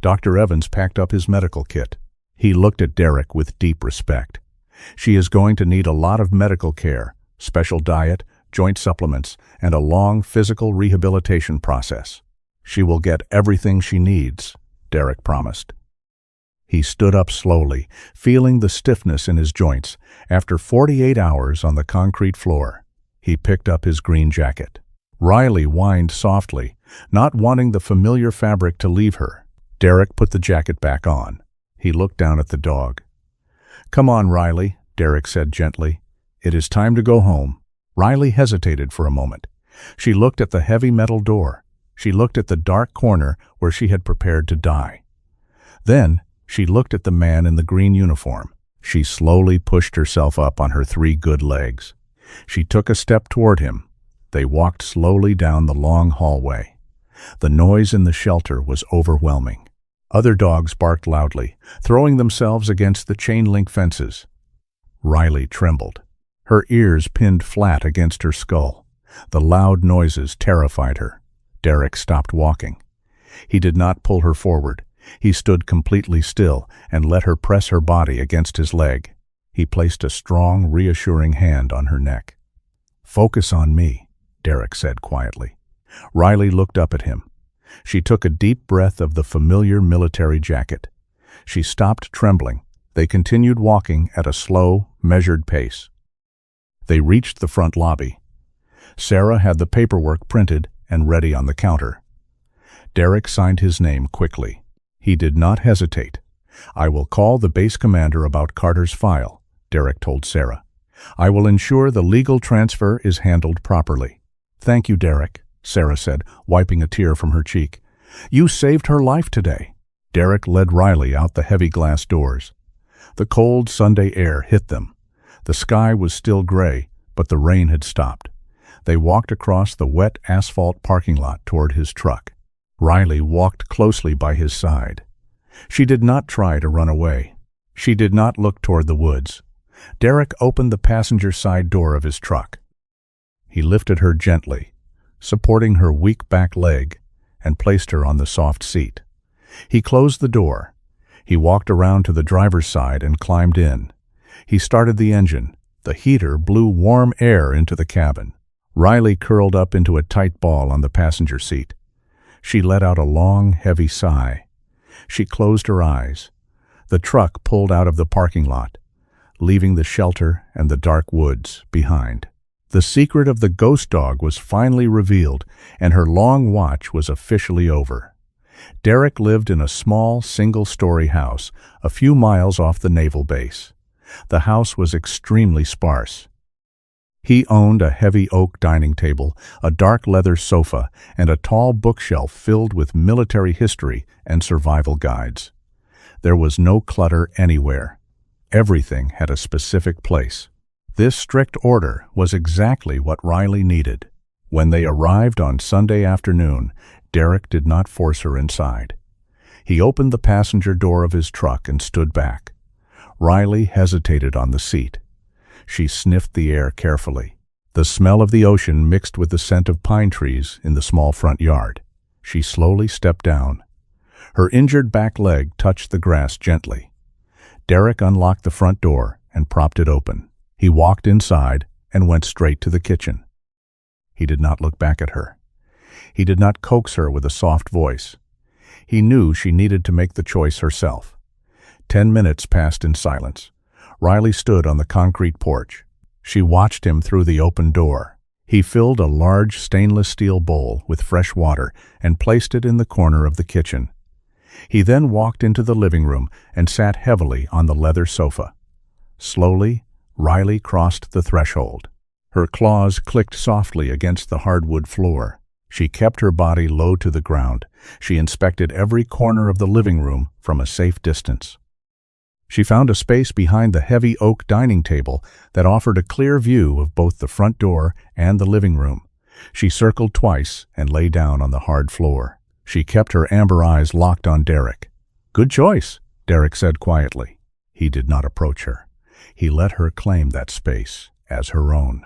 Dr. Evans packed up his medical kit. He looked at Derek with deep respect. "She is going to need a lot of medical care, special diet, joint supplements, and a long physical rehabilitation process. She will get everything she needs," Derek promised. He stood up slowly, feeling the stiffness in his joints. After 48 hours on the concrete floor, he picked up his green jacket. Riley whined softly, not wanting the familiar fabric to leave her. Derek put the jacket back on. He looked down at the dog. "Come on, Riley," Derek said gently. "It is time to go home." Riley hesitated for a moment. She looked at the heavy metal door. She looked at the dark corner where she had prepared to die. Then she looked at the man in the green uniform. She slowly pushed herself up on her 3 good legs. She took a step toward him. They walked slowly down the long hallway. The noise in the shelter was overwhelming. Other dogs barked loudly, throwing themselves against the chain-link fences. Riley trembled. Her ears pinned flat against her skull. The loud noises terrified her. Derek stopped walking. He did not pull her forward. He stood completely still and let her press her body against his leg. He placed a strong, reassuring hand on her neck. "Focus on me," Derek said quietly. Riley looked up at him. She took a deep breath of the familiar military jacket. She stopped trembling. They continued walking at a slow, measured pace. They reached the front lobby. Sarah had the paperwork printed and ready on the counter. Derek signed his name quickly. He did not hesitate. "I will call the base commander about Carter's file," Derek told Sarah. "I will ensure the legal transfer is handled properly." "Thank you, Derek," Sarah said, wiping a tear from her cheek. "You saved her life today." Derek led Riley out the heavy glass doors. The cold Sunday air hit them. The sky was still gray, but the rain had stopped. They walked across the wet asphalt parking lot toward his truck. Riley walked closely by his side. She did not try to run away. She did not look toward the woods. Derek opened the passenger side door of his truck. He lifted her gently, supporting her weak back leg, and placed her on the soft seat. He closed the door. He walked around to the driver's side and climbed in. He started the engine. The heater blew warm air into the cabin. Riley curled up into a tight ball on the passenger seat. She let out a long, heavy sigh. She closed her eyes. The truck pulled out of the parking lot, leaving the shelter and the dark woods behind. The secret of the ghost dog was finally revealed, and her long watch was officially over. Derek lived in a small, single-story house a few miles off the naval base. The house was extremely sparse. He owned a heavy oak dining table, a dark leather sofa, and a tall bookshelf filled with military history and survival guides. There was no clutter anywhere. Everything had a specific place. This strict order was exactly what Riley needed. When they arrived on Sunday afternoon, Derek did not force her inside. He opened the passenger door of his truck and stood back. Riley hesitated on the seat. She sniffed the air carefully. The smell of the ocean mixed with the scent of pine trees in the small front yard. She slowly stepped down. Her injured back leg touched the grass gently. Derek unlocked the front door and propped it open. He walked inside and went straight to the kitchen. He did not look back at her. He did not coax her with a soft voice. He knew she needed to make the choice herself. 10 minutes passed in silence. Riley stood on the concrete porch. She watched him through the open door. He filled a large stainless steel bowl with fresh water and placed it in the corner of the kitchen. He then walked into the living room and sat heavily on the leather sofa. Slowly, Riley crossed the threshold. Her claws clicked softly against the hardwood floor. She kept her body low to the ground. She inspected every corner of the living room from a safe distance. She found a space behind the heavy oak dining table that offered a clear view of both the front door and the living room. She circled twice and lay down on the hard floor. She kept her amber eyes locked on Derek. "Good choice," Derek said quietly. He did not approach her. He let her claim that space as her own.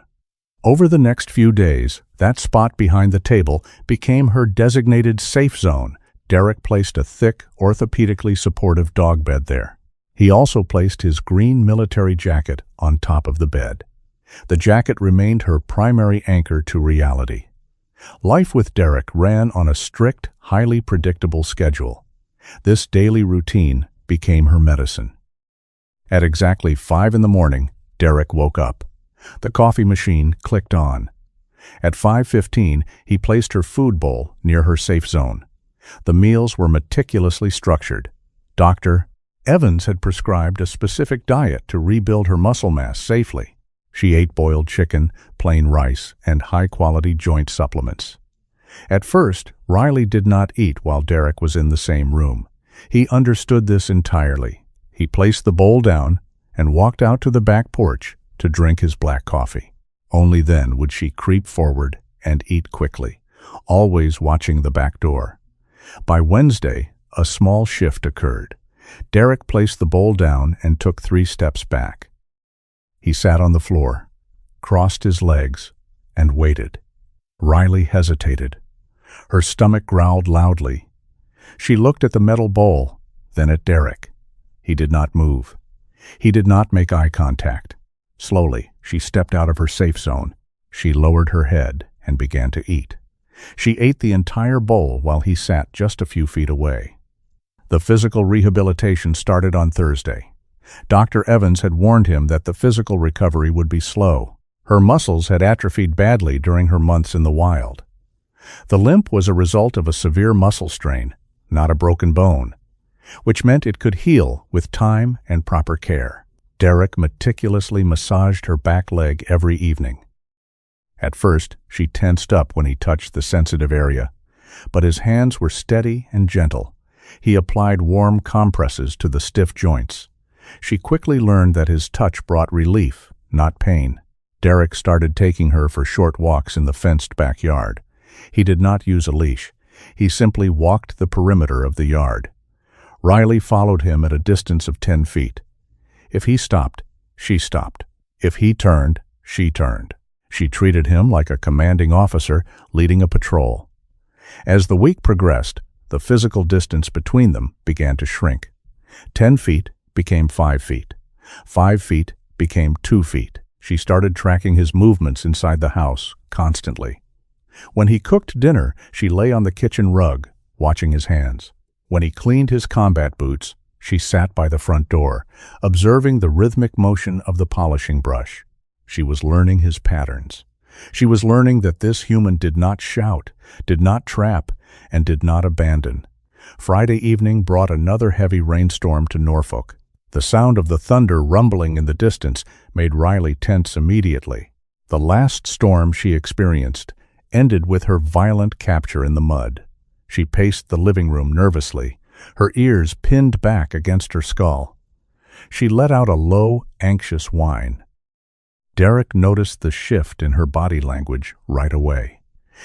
Over the next few days, that spot behind the table became her designated safe zone. Derek placed a thick, orthopedically supportive dog bed there. He also placed his green military jacket on top of the bed. The jacket remained her primary anchor to reality. Life with Derek ran on a strict, highly predictable schedule. This daily routine became her medicine. At exactly 5 in the morning, Derek woke up. The coffee machine clicked on. At 5:15, he placed her food bowl near her safe zone. The meals were meticulously structured. Dr. Evans had prescribed a specific diet to rebuild her muscle mass safely. She ate boiled chicken, plain rice, and high-quality joint supplements. At first, Riley did not eat while Derek was in the same room. He understood this entirely. He placed the bowl down and walked out to the back porch to drink his black coffee. Only then would she creep forward and eat quickly, always watching the back door. By Wednesday, a small shift occurred. Derek placed the bowl down and took 3 steps back. He sat on the floor, crossed his legs, and waited. Riley hesitated. Her stomach growled loudly. She looked at the metal bowl, then at Derek. He did not move. He did not make eye contact. Slowly, she stepped out of her safe zone. She lowered her head and began to eat. She ate the entire bowl while he sat just a few feet away. The physical rehabilitation started on Thursday. Dr. Evans had warned him that the physical recovery would be slow. Her muscles had atrophied badly during her months in the wild. The limp was a result of a severe muscle strain, not a broken bone, which meant it could heal with time and proper care. Derek meticulously massaged her back leg every evening. At first, she tensed up when he touched the sensitive area, but his hands were steady and gentle. He applied warm compresses to the stiff joints. She quickly learned that his touch brought relief, not pain. Derek started taking her for short walks in the fenced backyard. He did not use a leash. He simply walked the perimeter of the yard. Riley followed him at a distance of 10 feet. If he stopped, she stopped. If he turned, she turned. She treated him like a commanding officer leading a patrol. As the week progressed, the physical distance between them began to shrink. 10 feet became 5 feet. 5 feet became 2 feet. She started tracking his movements inside the house constantly. When he cooked dinner, she lay on the kitchen rug, watching his hands. When he cleaned his combat boots, she sat by the front door, observing the rhythmic motion of the polishing brush. She was learning his patterns. She was learning that this human did not shout, did not trap, and did not abandon. Friday evening brought another heavy rainstorm to Norfolk. The sound of the thunder rumbling in the distance made Riley tense immediately. The last storm she experienced ended with her violent capture in the mud. She paced the living room nervously, her ears pinned back against her skull. She let out a low, anxious whine. Derek noticed the shift in her body language right away.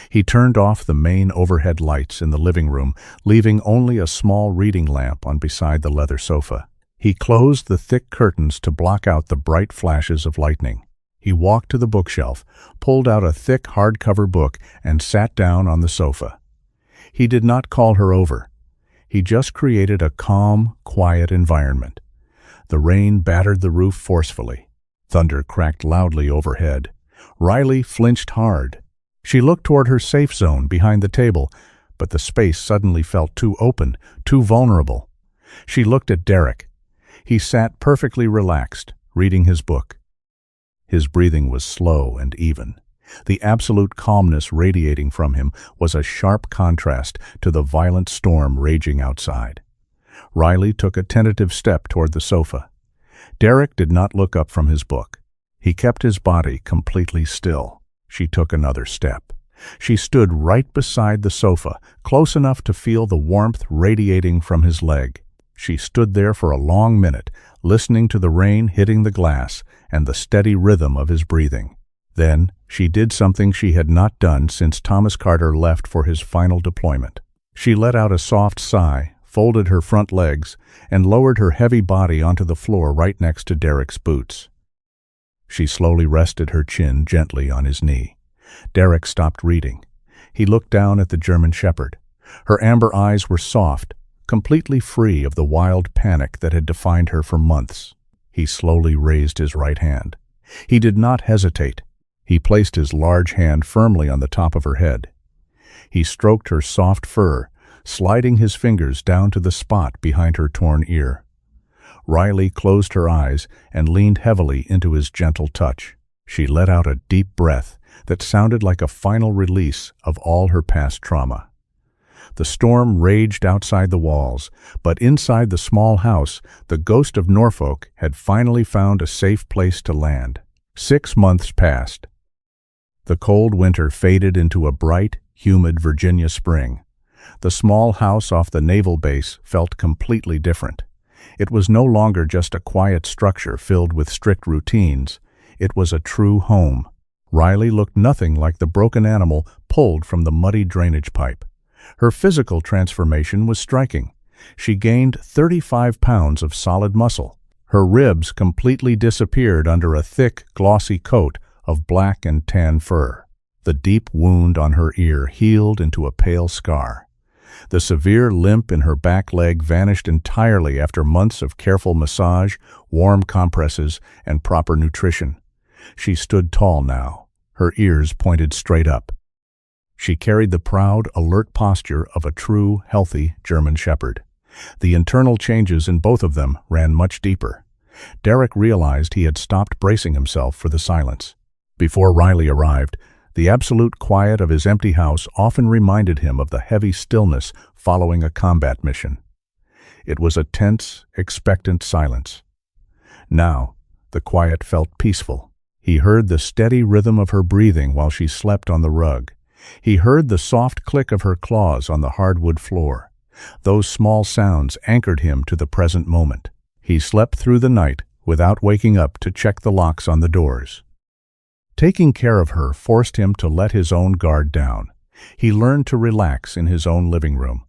He turned off the main overhead lights in the living room, leaving only a small reading lamp on beside the leather sofa. He closed the thick curtains to block out the bright flashes of lightning. He walked to the bookshelf, pulled out a thick hardcover book, and sat down on the sofa. He did not call her over. He just created a calm, quiet environment. The rain battered the roof forcefully. Thunder cracked loudly overhead. Riley flinched hard. She looked toward her safe zone behind the table, but the space suddenly felt too open, too vulnerable. She looked at Derek. He sat perfectly relaxed, reading his book. His breathing was slow and even. The absolute calmness radiating from him was a sharp contrast to the violent storm raging outside. Riley took a tentative step toward the sofa. Derek did not look up from his book. He kept his body completely still. She took another step. She stood right beside the sofa, close enough to feel the warmth radiating from his leg. She stood there for a long minute, listening to the rain hitting the glass and the steady rhythm of his breathing. Then, she did something she had not done since Thomas Carter left for his final deployment. She let out a soft sigh, folded her front legs, and lowered her heavy body onto the floor right next to Derek's boots. She slowly rested her chin gently on his knee. Derek stopped reading. He looked down at the German Shepherd. Her amber eyes were soft, completely free of the wild panic that had defined her for months. He slowly raised his right hand. He did not hesitate. He placed his large hand firmly on the top of her head. He stroked her soft fur, sliding his fingers down to the spot behind her torn ear. Riley closed her eyes and leaned heavily into his gentle touch. She let out a deep breath that sounded like a final release of all her past trauma. The storm raged outside the walls, but inside the small house, the ghost of Norfolk had finally found a safe place to land. 6 months passed. The cold winter faded into a bright, humid Virginia spring. The small house off the naval base felt completely different. It was no longer just a quiet structure filled with strict routines. It was a true home. Riley looked nothing like the broken animal pulled from the muddy drainage pipe. Her physical transformation was striking. She gained 35 pounds of solid muscle. Her ribs completely disappeared under a thick, glossy coat of black and tan fur. The deep wound on her ear healed into a pale scar. The severe limp in her back leg vanished entirely after months of careful massage, warm compresses, and proper nutrition. She stood tall now, her ears pointed straight up. She carried the proud, alert posture of a true, healthy German Shepherd. The internal changes in both of them ran much deeper. Derek realized he had stopped bracing himself for the silence. Before Riley arrived, the absolute quiet of his empty house often reminded him of the heavy stillness following a combat mission. It was a tense, expectant silence. Now, the quiet felt peaceful. He heard the steady rhythm of her breathing while she slept on the rug. He heard the soft click of her claws on the hardwood floor. Those small sounds anchored him to the present moment. He slept through the night without waking up to check the locks on the doors. Taking care of her forced him to let his own guard down. He learned to relax in his own living room.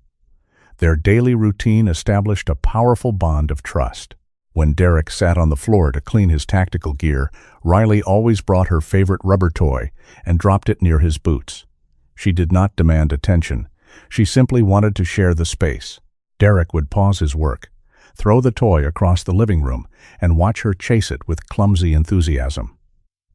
Their daily routine established a powerful bond of trust. When Derek sat on the floor to clean his tactical gear, Riley always brought her favorite rubber toy and dropped it near his boots. She did not demand attention. She simply wanted to share the space. Derek would pause his work, throw the toy across the living room, and watch her chase it with clumsy enthusiasm.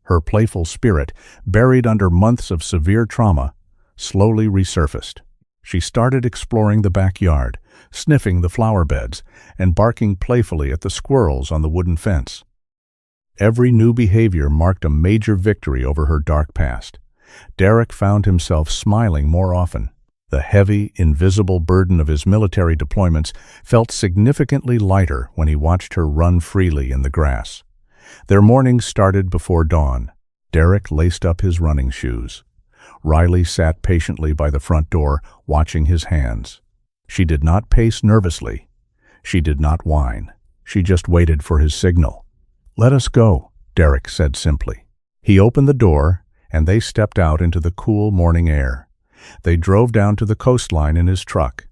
Her playful spirit, buried under months of severe trauma, slowly resurfaced. She started exploring the backyard, sniffing the flower beds, and barking playfully at the squirrels on the wooden fence. Every new behavior marked a major victory over her dark past. Derek found himself smiling more often. The heavy, invisible burden of his military deployments felt significantly lighter when he watched her run freely in the grass. Their mornings started before dawn. Derek laced up his running shoes. Riley sat patiently by the front door, watching his hands. She did not pace nervously. She did not whine. She just waited for his signal. "Let us go," Derek said simply. He opened the door, and they stepped out into the cool morning air. They drove down to the coastline in his truck.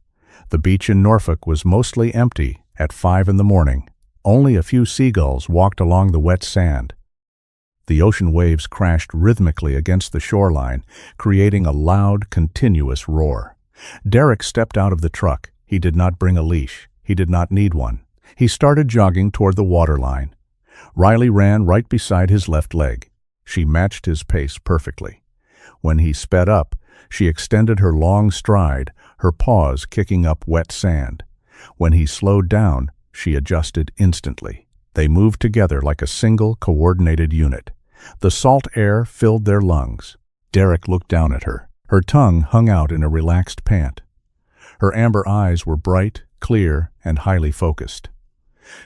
The beach in Norfolk was mostly empty at 5 in the morning. Only a few seagulls walked along the wet sand. The ocean waves crashed rhythmically against the shoreline, creating a loud, continuous roar. Derek stepped out of the truck. He did not bring a leash. He did not need one. He started jogging toward the waterline. Riley ran right beside his left leg. She matched his pace perfectly. When he sped up, she extended her long stride, her paws kicking up wet sand. When he slowed down, she adjusted instantly. They moved together like a single, coordinated unit. The salt air filled their lungs. Derek looked down at her. Her tongue hung out in a relaxed pant. Her amber eyes were bright, clear, and highly focused.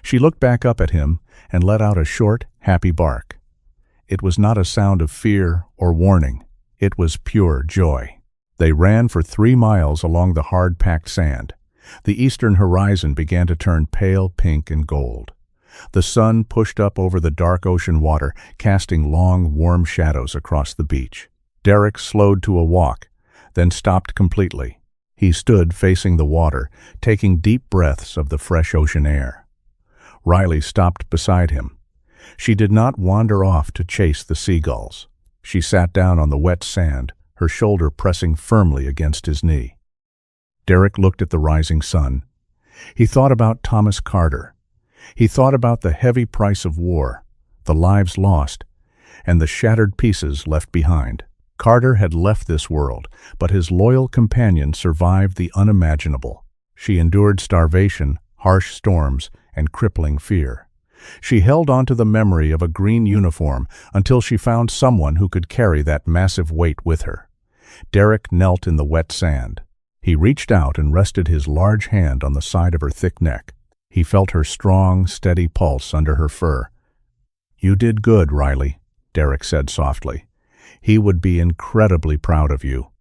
She looked back up at him and let out a short, happy bark. It was not a sound of fear or warning. It was pure joy. They ran for 3 miles along the hard-packed sand. The eastern horizon began to turn pale pink and gold. The sun pushed up over the dark ocean water, casting long, warm shadows across the beach. Derek slowed to a walk, then stopped completely. He stood facing the water, taking deep breaths of the fresh ocean air. Riley stopped beside him. She did not wander off to chase the seagulls. She sat down on the wet sand, her shoulder pressing firmly against his knee. Derek looked at the rising sun. He thought about Thomas Carter. He thought about the heavy price of war, the lives lost, and the shattered pieces left behind. Carter had left this world, but his loyal companion survived the unimaginable. She endured starvation, harsh storms, and crippling fear. She held on to the memory of a green uniform until she found someone who could carry that massive weight with her. Derek knelt in the wet sand. He reached out and rested his large hand on the side of her thick neck. He felt her strong, steady pulse under her fur. "You did good, Riley," Derek said softly. "He would be incredibly proud of you."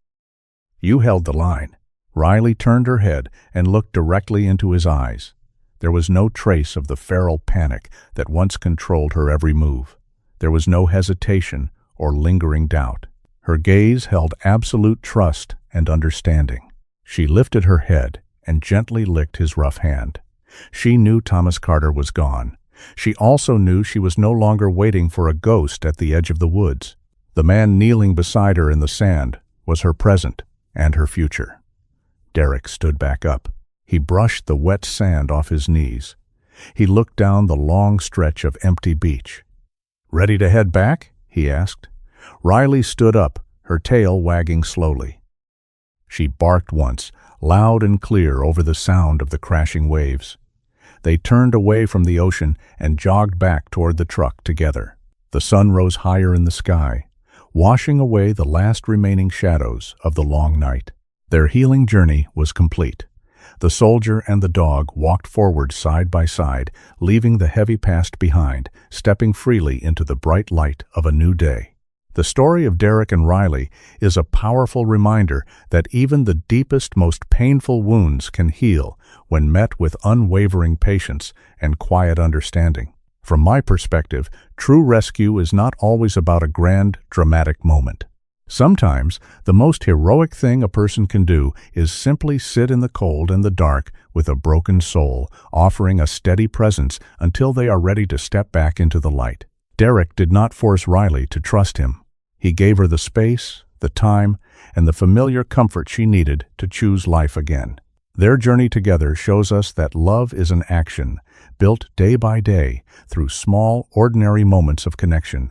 "You held the line." Riley turned her head and looked directly into his eyes. There was no trace of the feral panic that once controlled her every move. There was no hesitation or lingering doubt. Her gaze held absolute trust and understanding. She lifted her head and gently licked his rough hand. She knew Thomas Carter was gone. She also knew she was no longer waiting for a ghost at the edge of the woods. The man kneeling beside her in the sand was her present and her future. Derek stood back up. He brushed the wet sand off his knees. He looked down the long stretch of empty beach. "Ready to head back?" he asked. Riley stood up, her tail wagging slowly. She barked once, loud and clear over the sound of the crashing waves. They turned away from the ocean and jogged back toward the truck together. The sun rose higher in the sky, washing away the last remaining shadows of the long night. Their healing journey was complete. The soldier and the dog walked forward side by side, leaving the heavy past behind, stepping freely into the bright light of a new day. The story of Derek and Riley is a powerful reminder that even the deepest, most painful wounds can heal when met with unwavering patience and quiet understanding. From my perspective, true rescue is not always about a grand, dramatic moment. Sometimes, the most heroic thing a person can do is simply sit in the cold and the dark with a broken soul, offering a steady presence until they are ready to step back into the light. Derek did not force Riley to trust him. He gave her the space, the time, and the familiar comfort she needed to choose life again. Their journey together shows us that love is an action, built day by day through small, ordinary moments of connection.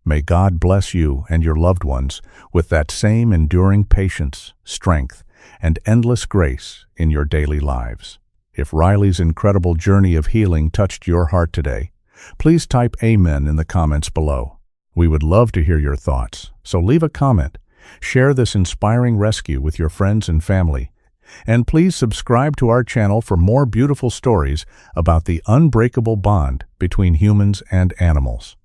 May God bless you and your loved ones with that same enduring patience, strength, and endless grace in your daily lives. If Riley's incredible journey of healing touched your heart today, please type Amen in the comments below. We would love to hear your thoughts, so leave a comment, share this inspiring rescue with your friends and family, and please subscribe to our channel for more beautiful stories about the unbreakable bond between humans and animals.